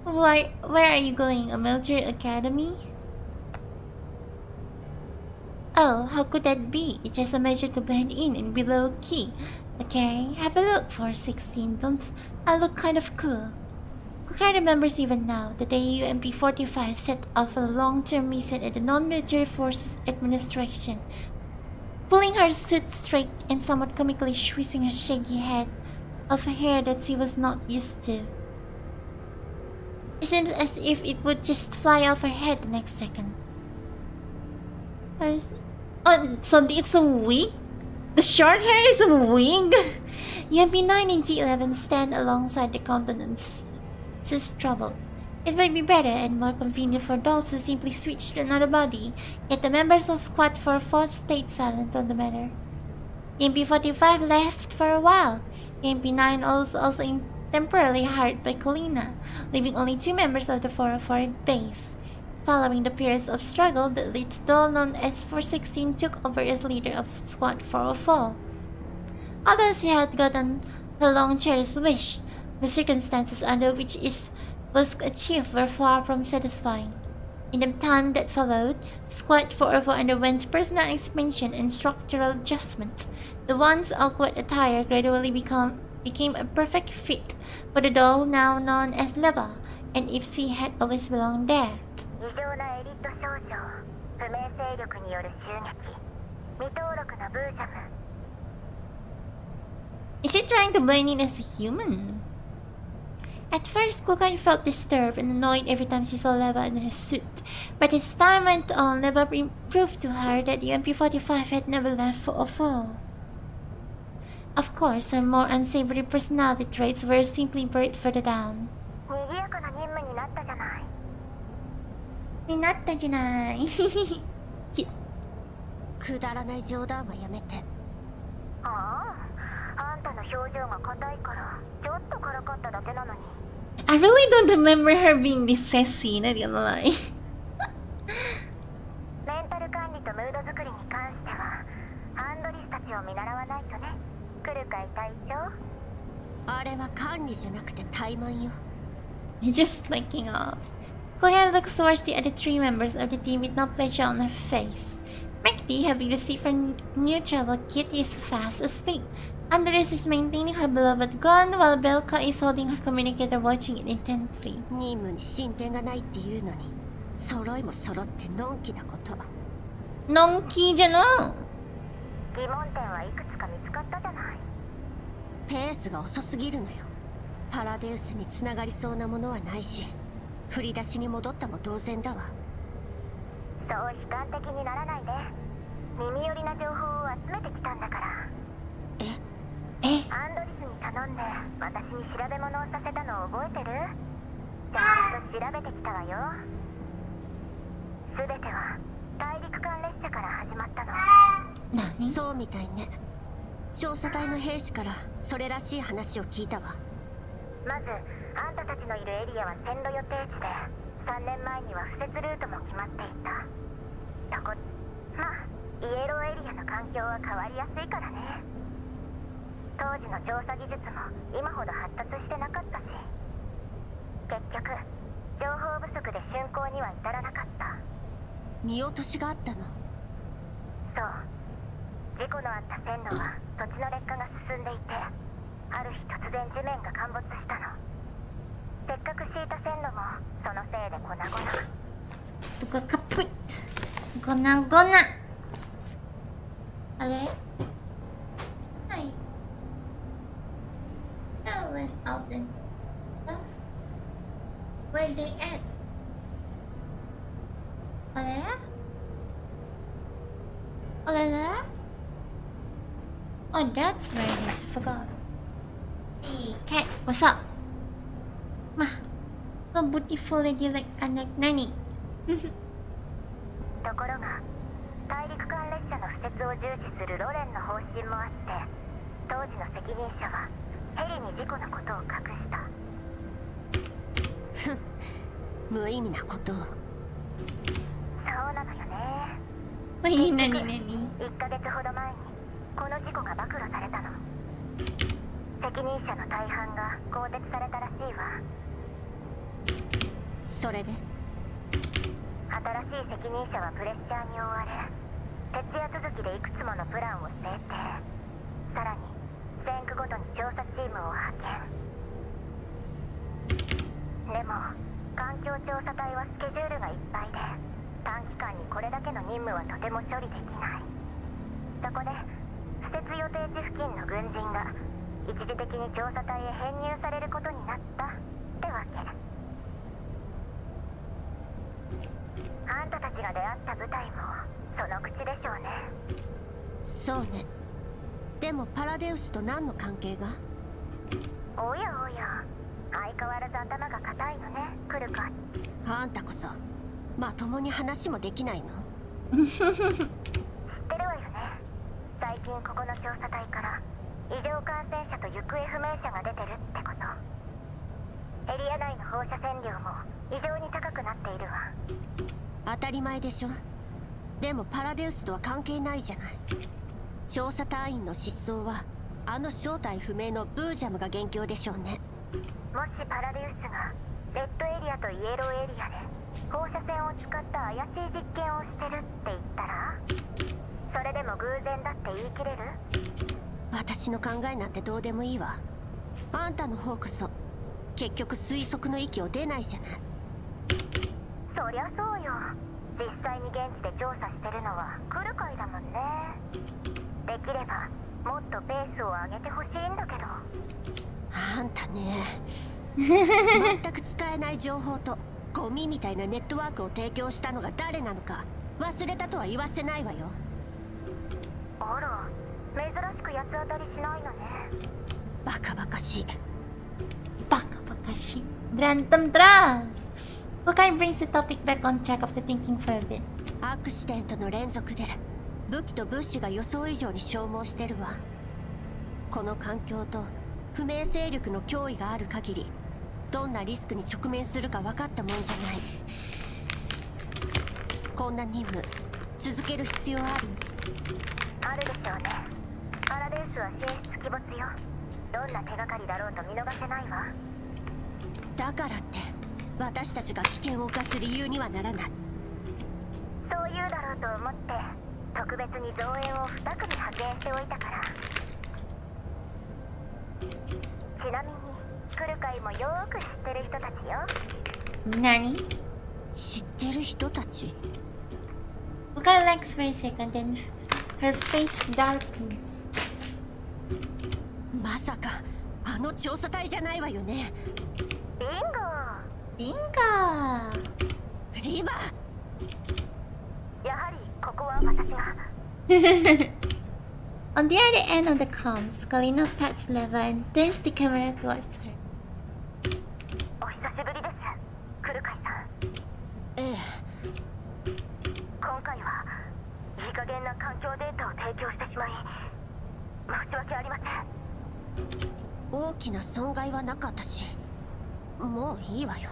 Where are you going? A military academy? Oh, how could that be? It's just a measure to blend in and be low key. Okay, have a look for 16. Don't I look kind of cool? Kukai remembers even now the day UMP-45 set off a long-term mission at the Non-Military Forces Administration. Pulling her suit straight and somewhat comically twisting her shaggy head of hair that she was not used to. It seems as if it would just fly off her head the next second. Oh, so it's a wig? The short hair is a wig? UMP-9 and G11 stand alongside the countenance. Is trouble. It might be better and more convenient for dolls to simply switch to another body, yet the members of Squad 404 stayed silent on the matter. UMP-45 left for a while. UMP-9 also temporarily hired by Colina, leaving only 2 members of the 404 base. Following the periods of struggle, the elite doll known as 416 took over as leader of Squad 404. Although she had gotten her long-cherished wish, the circumstances under which it was achieved were far from satisfying. In the time that followed, Squad 404 underwent personal expansion and structural adjustment. The once awkward attire gradually became a perfect fit for the doll now known as Leva, and if she had always belonged there. Is she trying to blend in as a human? At first, Kukai felt disturbed and annoyed every time she saw Leva in her suit, but as time went on, Leva proved to her that the MP-45 had never left for a fall. Of course, her more unsavory personality traits were simply buried further down. になったじゃない。くだらない冗談はやめて。ああ、あんたの表情が硬いからちょっとからかっただけなのに。 I really don't remember her being this sassy, not gonna lie. メンタル管理とムード作りに関してはアンドリスたちを見習わないとね。来るかい隊長。あれは管理じゃなくて怠慢よ。 You're just slacking off. Claire looks towards the other three members of the team with no pleasure on her face. Macti, having received her new travel kit, is fast asleep. Andres is maintaining her beloved gun, while Belka is holding her communicator, watching it intently. 任務に進展がないっていうのに揃いも揃ってのんきなこと。 Nonki じゃな。疑問点はいくつか見つかったじゃない。ペースが遅すぎるのよ。パラデウスに繋がりそうなものはないし、振り出しに戻ったも同然だわ。そう悲観的にならないで。耳寄りな情報を集めてきたんだから。アンドリスに頼んで私に調べ物をさせたのを覚えてる？ちゃんと調べてきたわよ。全ては大陸間列車から始まったの。何？そうみたいね。調査隊の兵士からそれらしい話を聞いたわ。まずあんたたちのいるエリアは線路予定地で、3年前には敷設ルートも決まっていた。まあイエローエリアの環境は変わりやすいからね。当時の調査技術も今ほど発達してなかったし、結局情報不足で竣工には至らなかった。見落としがあったの？そう。事故のあった線路は土地の劣化が進んでいて、ある日突然地面が陥没したの。せっかく敷いた線路もそのせいで粉々。Buka kaput. Gona-gona. あれ？はい。That went out and stuff. Where they at? あれ？あれれ？ Oh, that's where it is. I forgot. Hey, cat, what's up? Ma, so beautiful lady like anak nani? ところが大陸間列車の敷設を重視するロレンの方針もあって、当時の責任者はヘリに事故のことを隠した。ふん、無意味なことを。そうなのよね。何何何？ 1ヶ月ほど前にこの事故が暴露されたの。責任者の大半が更迭されたらしいわ。それで？新しい責任者はプレッシャーに追われ、徹夜続きでいくつものプランを制定。さらに線区ごとに調査チームを派遣。でも環境調査隊はスケジュールがいっぱいで、短期間にこれだけの任務はとても処理できない。そこで敷設予定地付近の軍人が一時的に調査隊へ編入されることになったってわけ。あんたたちが出会った部隊もその口でしょうね。そうね。でもパラデウスと何の関係が？おやおや、相変わらず頭が固いのね、来るか。あんたこそまともに話もできないの？知ってるわよね。最近ここの調査隊から異常感染者と行方不明者が出てるってこと。エリア内の放射線量も異常に高くなっているわ。当たり前でしょ。でもパラデウスとは関係ないじゃない。調査隊員の失踪はあの正体不明のブージャムが元凶でしょうね。もしパラデウスがレッドエリアとイエローエリアで放射線を使った怪しい実験をしてるって言ったら、それでも偶然だって言い切れる？私の考えなんてどうでもいいわ。あんたの方こそ結局推測の域を出ないじゃない。そりゃそうよ。実際に現地で調査してるのは来る会だもんね。できればもっとペースを上げてほしいんだけど。あんたね全く使えない情報とゴミみたいなネットワークを提供したのが誰なのか忘れたとは言わせないわよ。あら、珍しく八つ当たりしないのね。バカバカしい。 Baka-baka-shi. Berantem terus. Bukai brings the topic back on track after thinking for a bit. アクシデントの連続で武器と物資が予想以上に消耗してるわ。この環境と不明勢力の脅威がある限りどんなリスクに直面するか分かったもんじゃない。こんな任務続ける必要ある？あるでしょうね。パラデウスは神出鬼没よ。どんな手がかりだろうと見逃せないわ。だからって私たちが危険を冒す理由にはならない。そう言うだろうと思って特別に増援を2組派遣しておいたから。ちなみに来る回もよーく知ってる人たちよ。何？知ってる人たち？ Look at Lex for a second, then her face darkens. まさかあの調査隊じゃないわよね。ビンゴ。ビンゴ。リバ。やはりここは私が。On the other end of the comms, Kalina pats Leva and turns the camera towards her. お久しぶりです、クルカイさん。ええ。今回はいい加減な環境データを提供してしまい申し訳ありません。大きな損害はなかったし、もういいわよ。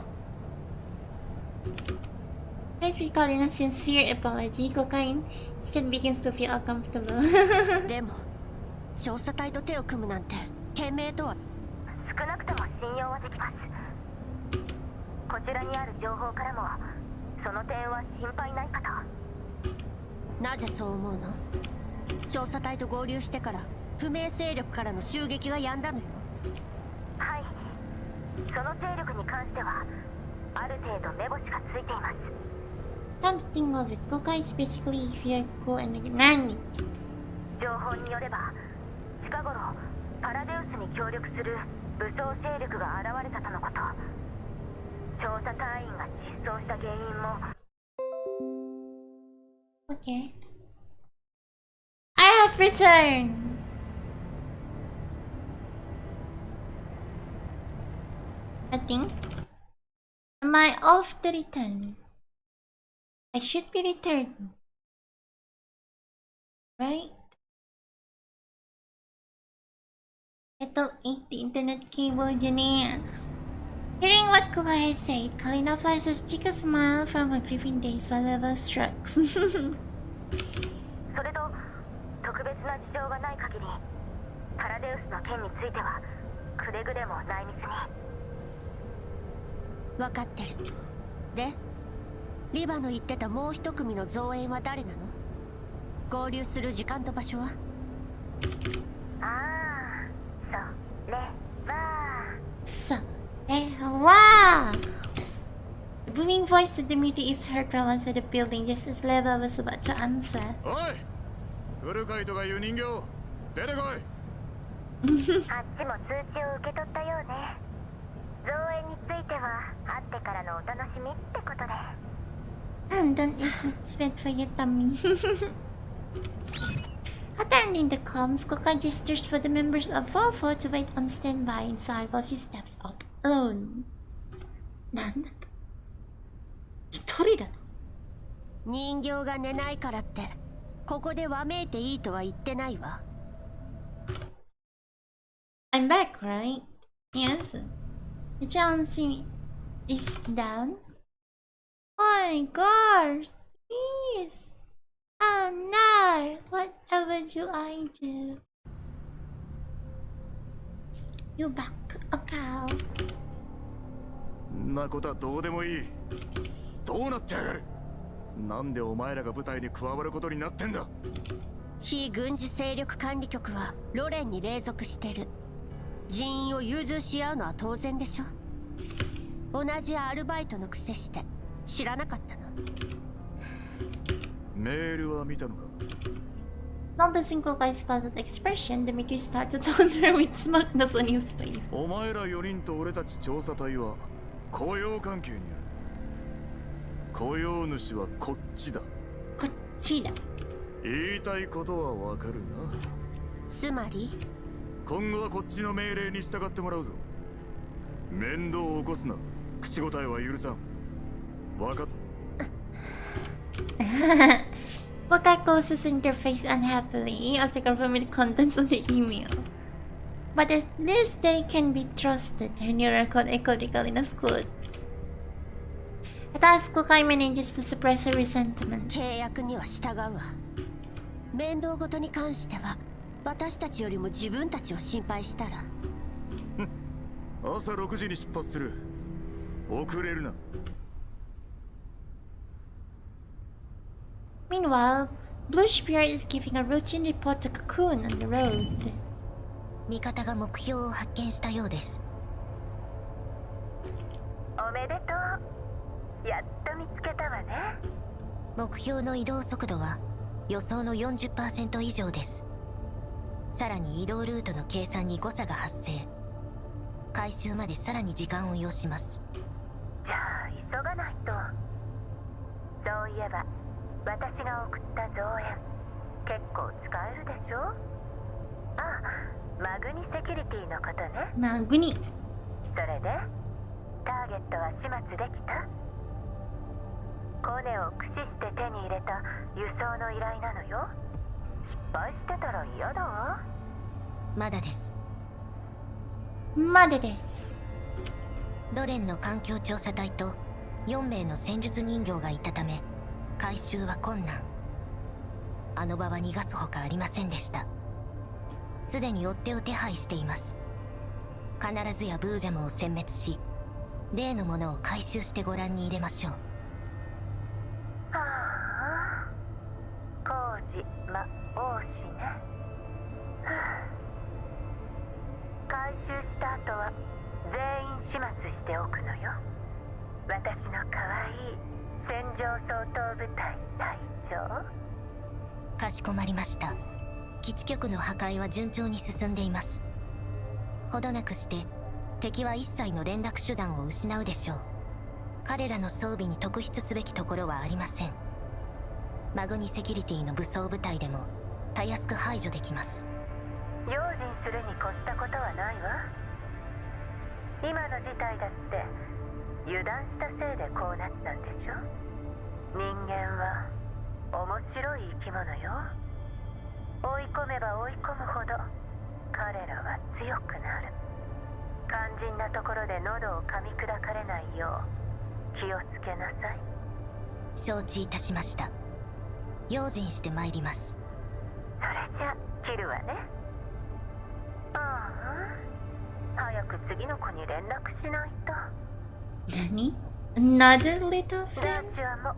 Praise with Kalina's sincere apology, Cocaine instead begins to feel uncomfortable. でも調査隊と手を組むなんて賢明とは。少なくとも信用はできます。こちらにある情報からもその点は心配ないかと。なぜそう思うの？調査隊と合流してから不明勢力からの襲撃が止んだのよ。はい、その勢力に関してはある程度目星がついています。Come to think of it, Coca is basically here cool and何？情報によれば近頃パラデウスに協力する武装勢力が現れたとのこと。調査隊員が失踪した原因も。 Okay. I have returned! I think. Am I off the return? I should be returned. Right? Ethel ate the internet cable, Janine. Hearing what Kuka has said, Kalina flies a cheeky smile from her grieving days while Leva shrugs. それと特別な事情がない限りパラデウスの件についてはくれぐれも内密に。分かってる。でリバの言ってたもう一組の増援は誰なの？合流する時間と場所は？ああ、それは。So, wow! The booming voice of Dimitri is heard from outside the building just as Leva was about to answer. おい、フルカイトが言う人形、出てこい。あっちも通知を受け取ったようね。増援については会ってからのお楽しみってことで。And don't expect for your tummy. Attending the comms, Coca gestures for the members of Fofo to wait on standby inside while she steps up alone. なんだと？一人だと？人形が寝ないからってここでわめいていいとは言ってないわ。I'm back, right? Yes. The challenge is down. Oh my gosh! Please! Oh no! Whatever do I do? You back, okay? んなことはどうでもいい。どうなってやがる。なんでお前らが部隊に加わることになってんだ。非軍事勢力管理局はロレンに隷属してる。人員を融通し合うのは当然でしょ。同じアルバイトのくせして知らなかったの？メールは見たのか？ Noticing Kokai's puzzled expression, Dimitri started to wonder with smugness on his face. お前ら4人と俺たち調査隊は雇用関係にある。雇用主はこっちだ。こっちだ。言いたいことはわかるな。つまり今後はこっちの命令に従ってもらうぞ。面倒を起こすな。口答えは許さん。わかっ。Kokai closes her face unhappily after confirming the contents of the email. But at least they can be trusted. Economical in a school. A task Kukai manages to suppress her resentment. 契約には従うわ。面倒ごとに関しては私たちよりも自分たちを心配したら。朝6時に出発する。遅れるな。Meanwhile, Blue Spear is giving a routine report to Cocoon on the road. 味方が目標を発見したようです。おめでとう。やっと見つけたわね。目標の移動速度は予想の 40% 以上です。さらに移動ルートの計算に誤差が発生。回収までさらに時間を要します。じゃあ急がないと。そういえば私が送った造園結構使えるでしょ。あ、マグニセキュリティのことね。マグニ。それでターゲットは始末できた？コネを駆使して手に入れた輸送の依頼なのよ。失敗してたら嫌だわ。まだです。まだです。ロレンの環境調査隊と4名の戦術人形がいたため回収は困難。あの場は逃がすほかありませんでした。すでに追っ手を手配しています。必ずやブージャムを殲滅し例のものを回収してご覧に入れましょう。はあ、工事魔王子ね。はあ、回収した後は全員始末しておくのよ。私の可愛い戦場相当部隊隊長。かしこまりました。基地局の破壊は順調に進んでいます。ほどなくして敵は一切の連絡手段を失うでしょう。彼らの装備に特筆すべきところはありません。マグニセキュリティの武装部隊でもたやすく排除できます。用心するに越したことはないわ。今の事態だって油断したせいでこうなったんでしょ。人間は面白い生き物よ。追い込めば追い込むほど彼らは強くなる。肝心なところで喉を噛み砕かれないよう気をつけなさい。承知いたしました。用心してまいります。それじゃ切るわね。ああ、早く次の子に連絡しないと。何？ Another little ジャ fan? ージはも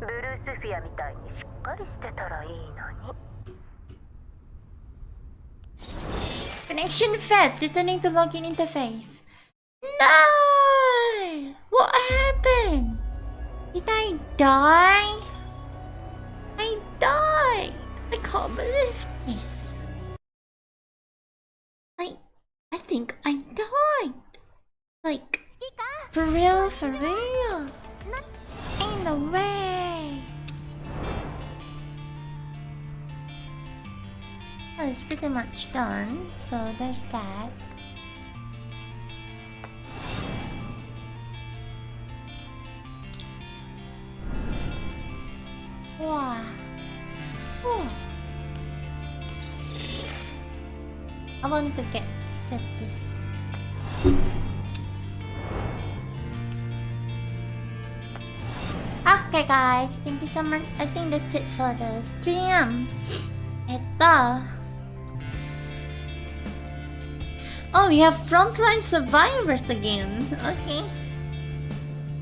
ブルースフィアみたいにしっかりしてたらいいのに。Connection failed. Returning to login interface. No! What happened? Did I die? I died. I can't believe this. I think I died. Like, for real, for real. Ain't no way. Well, it's pretty much done, so there's that. Wow. Ooh. I want to set this. Okay guys, thank you so much. I think that's it for the stream. Oh, we have Frontline survivors again. Okay.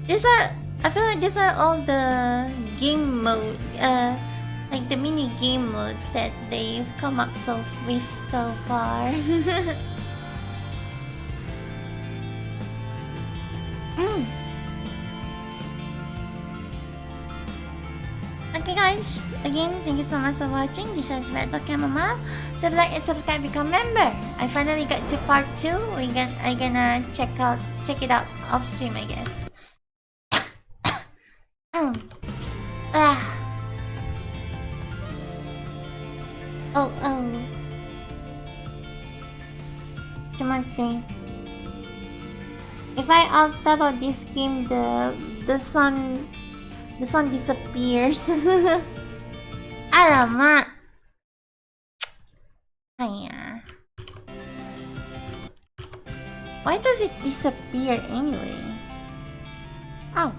I feel like these are all the game mode, like the mini game modes that they've come up with so far. Okay guys, again, thank you so much for watching. This is Chamomile. Leave like and subscribe, become member. I finally got to part 2. I'm gonna check it out off stream, I guess. Oh. Come on, thing. If I alt about this game, the sun disappears. Alamak. Ayah. Why does it disappear anyway? Oh.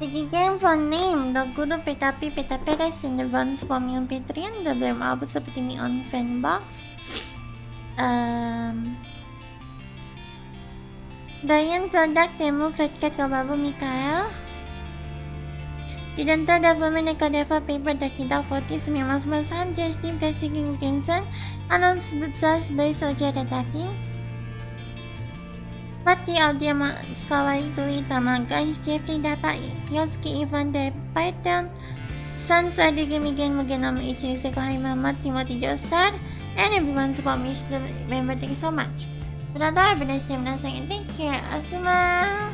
The game fun name, the guru petapi petaperes in the runs for me on Patreon, the blame album seperti me on FANBOX. Ryan product demo Fatcat Kababu Mikael. Didantar development and Kadefa paper that kita 40 semimas masam Justin Pressing Crimson announce Butsas by Soja attacking. Pati audio skawai tuli tamaga Jeffrey dapat Yoski Ivan de Python Sans Adigamigan Maganam H. Sekai Mama Timothy Joestar and everyone support me. Remember, thank you so much. But have a nice time, and take care. Asuma.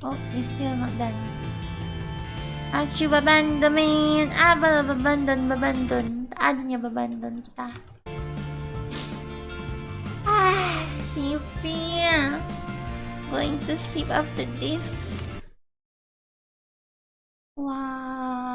Oh, it's still not done. Achu babandon. Babandon. Ano niya babandon kita? See you, Pia. Going to sleep after this. Wow.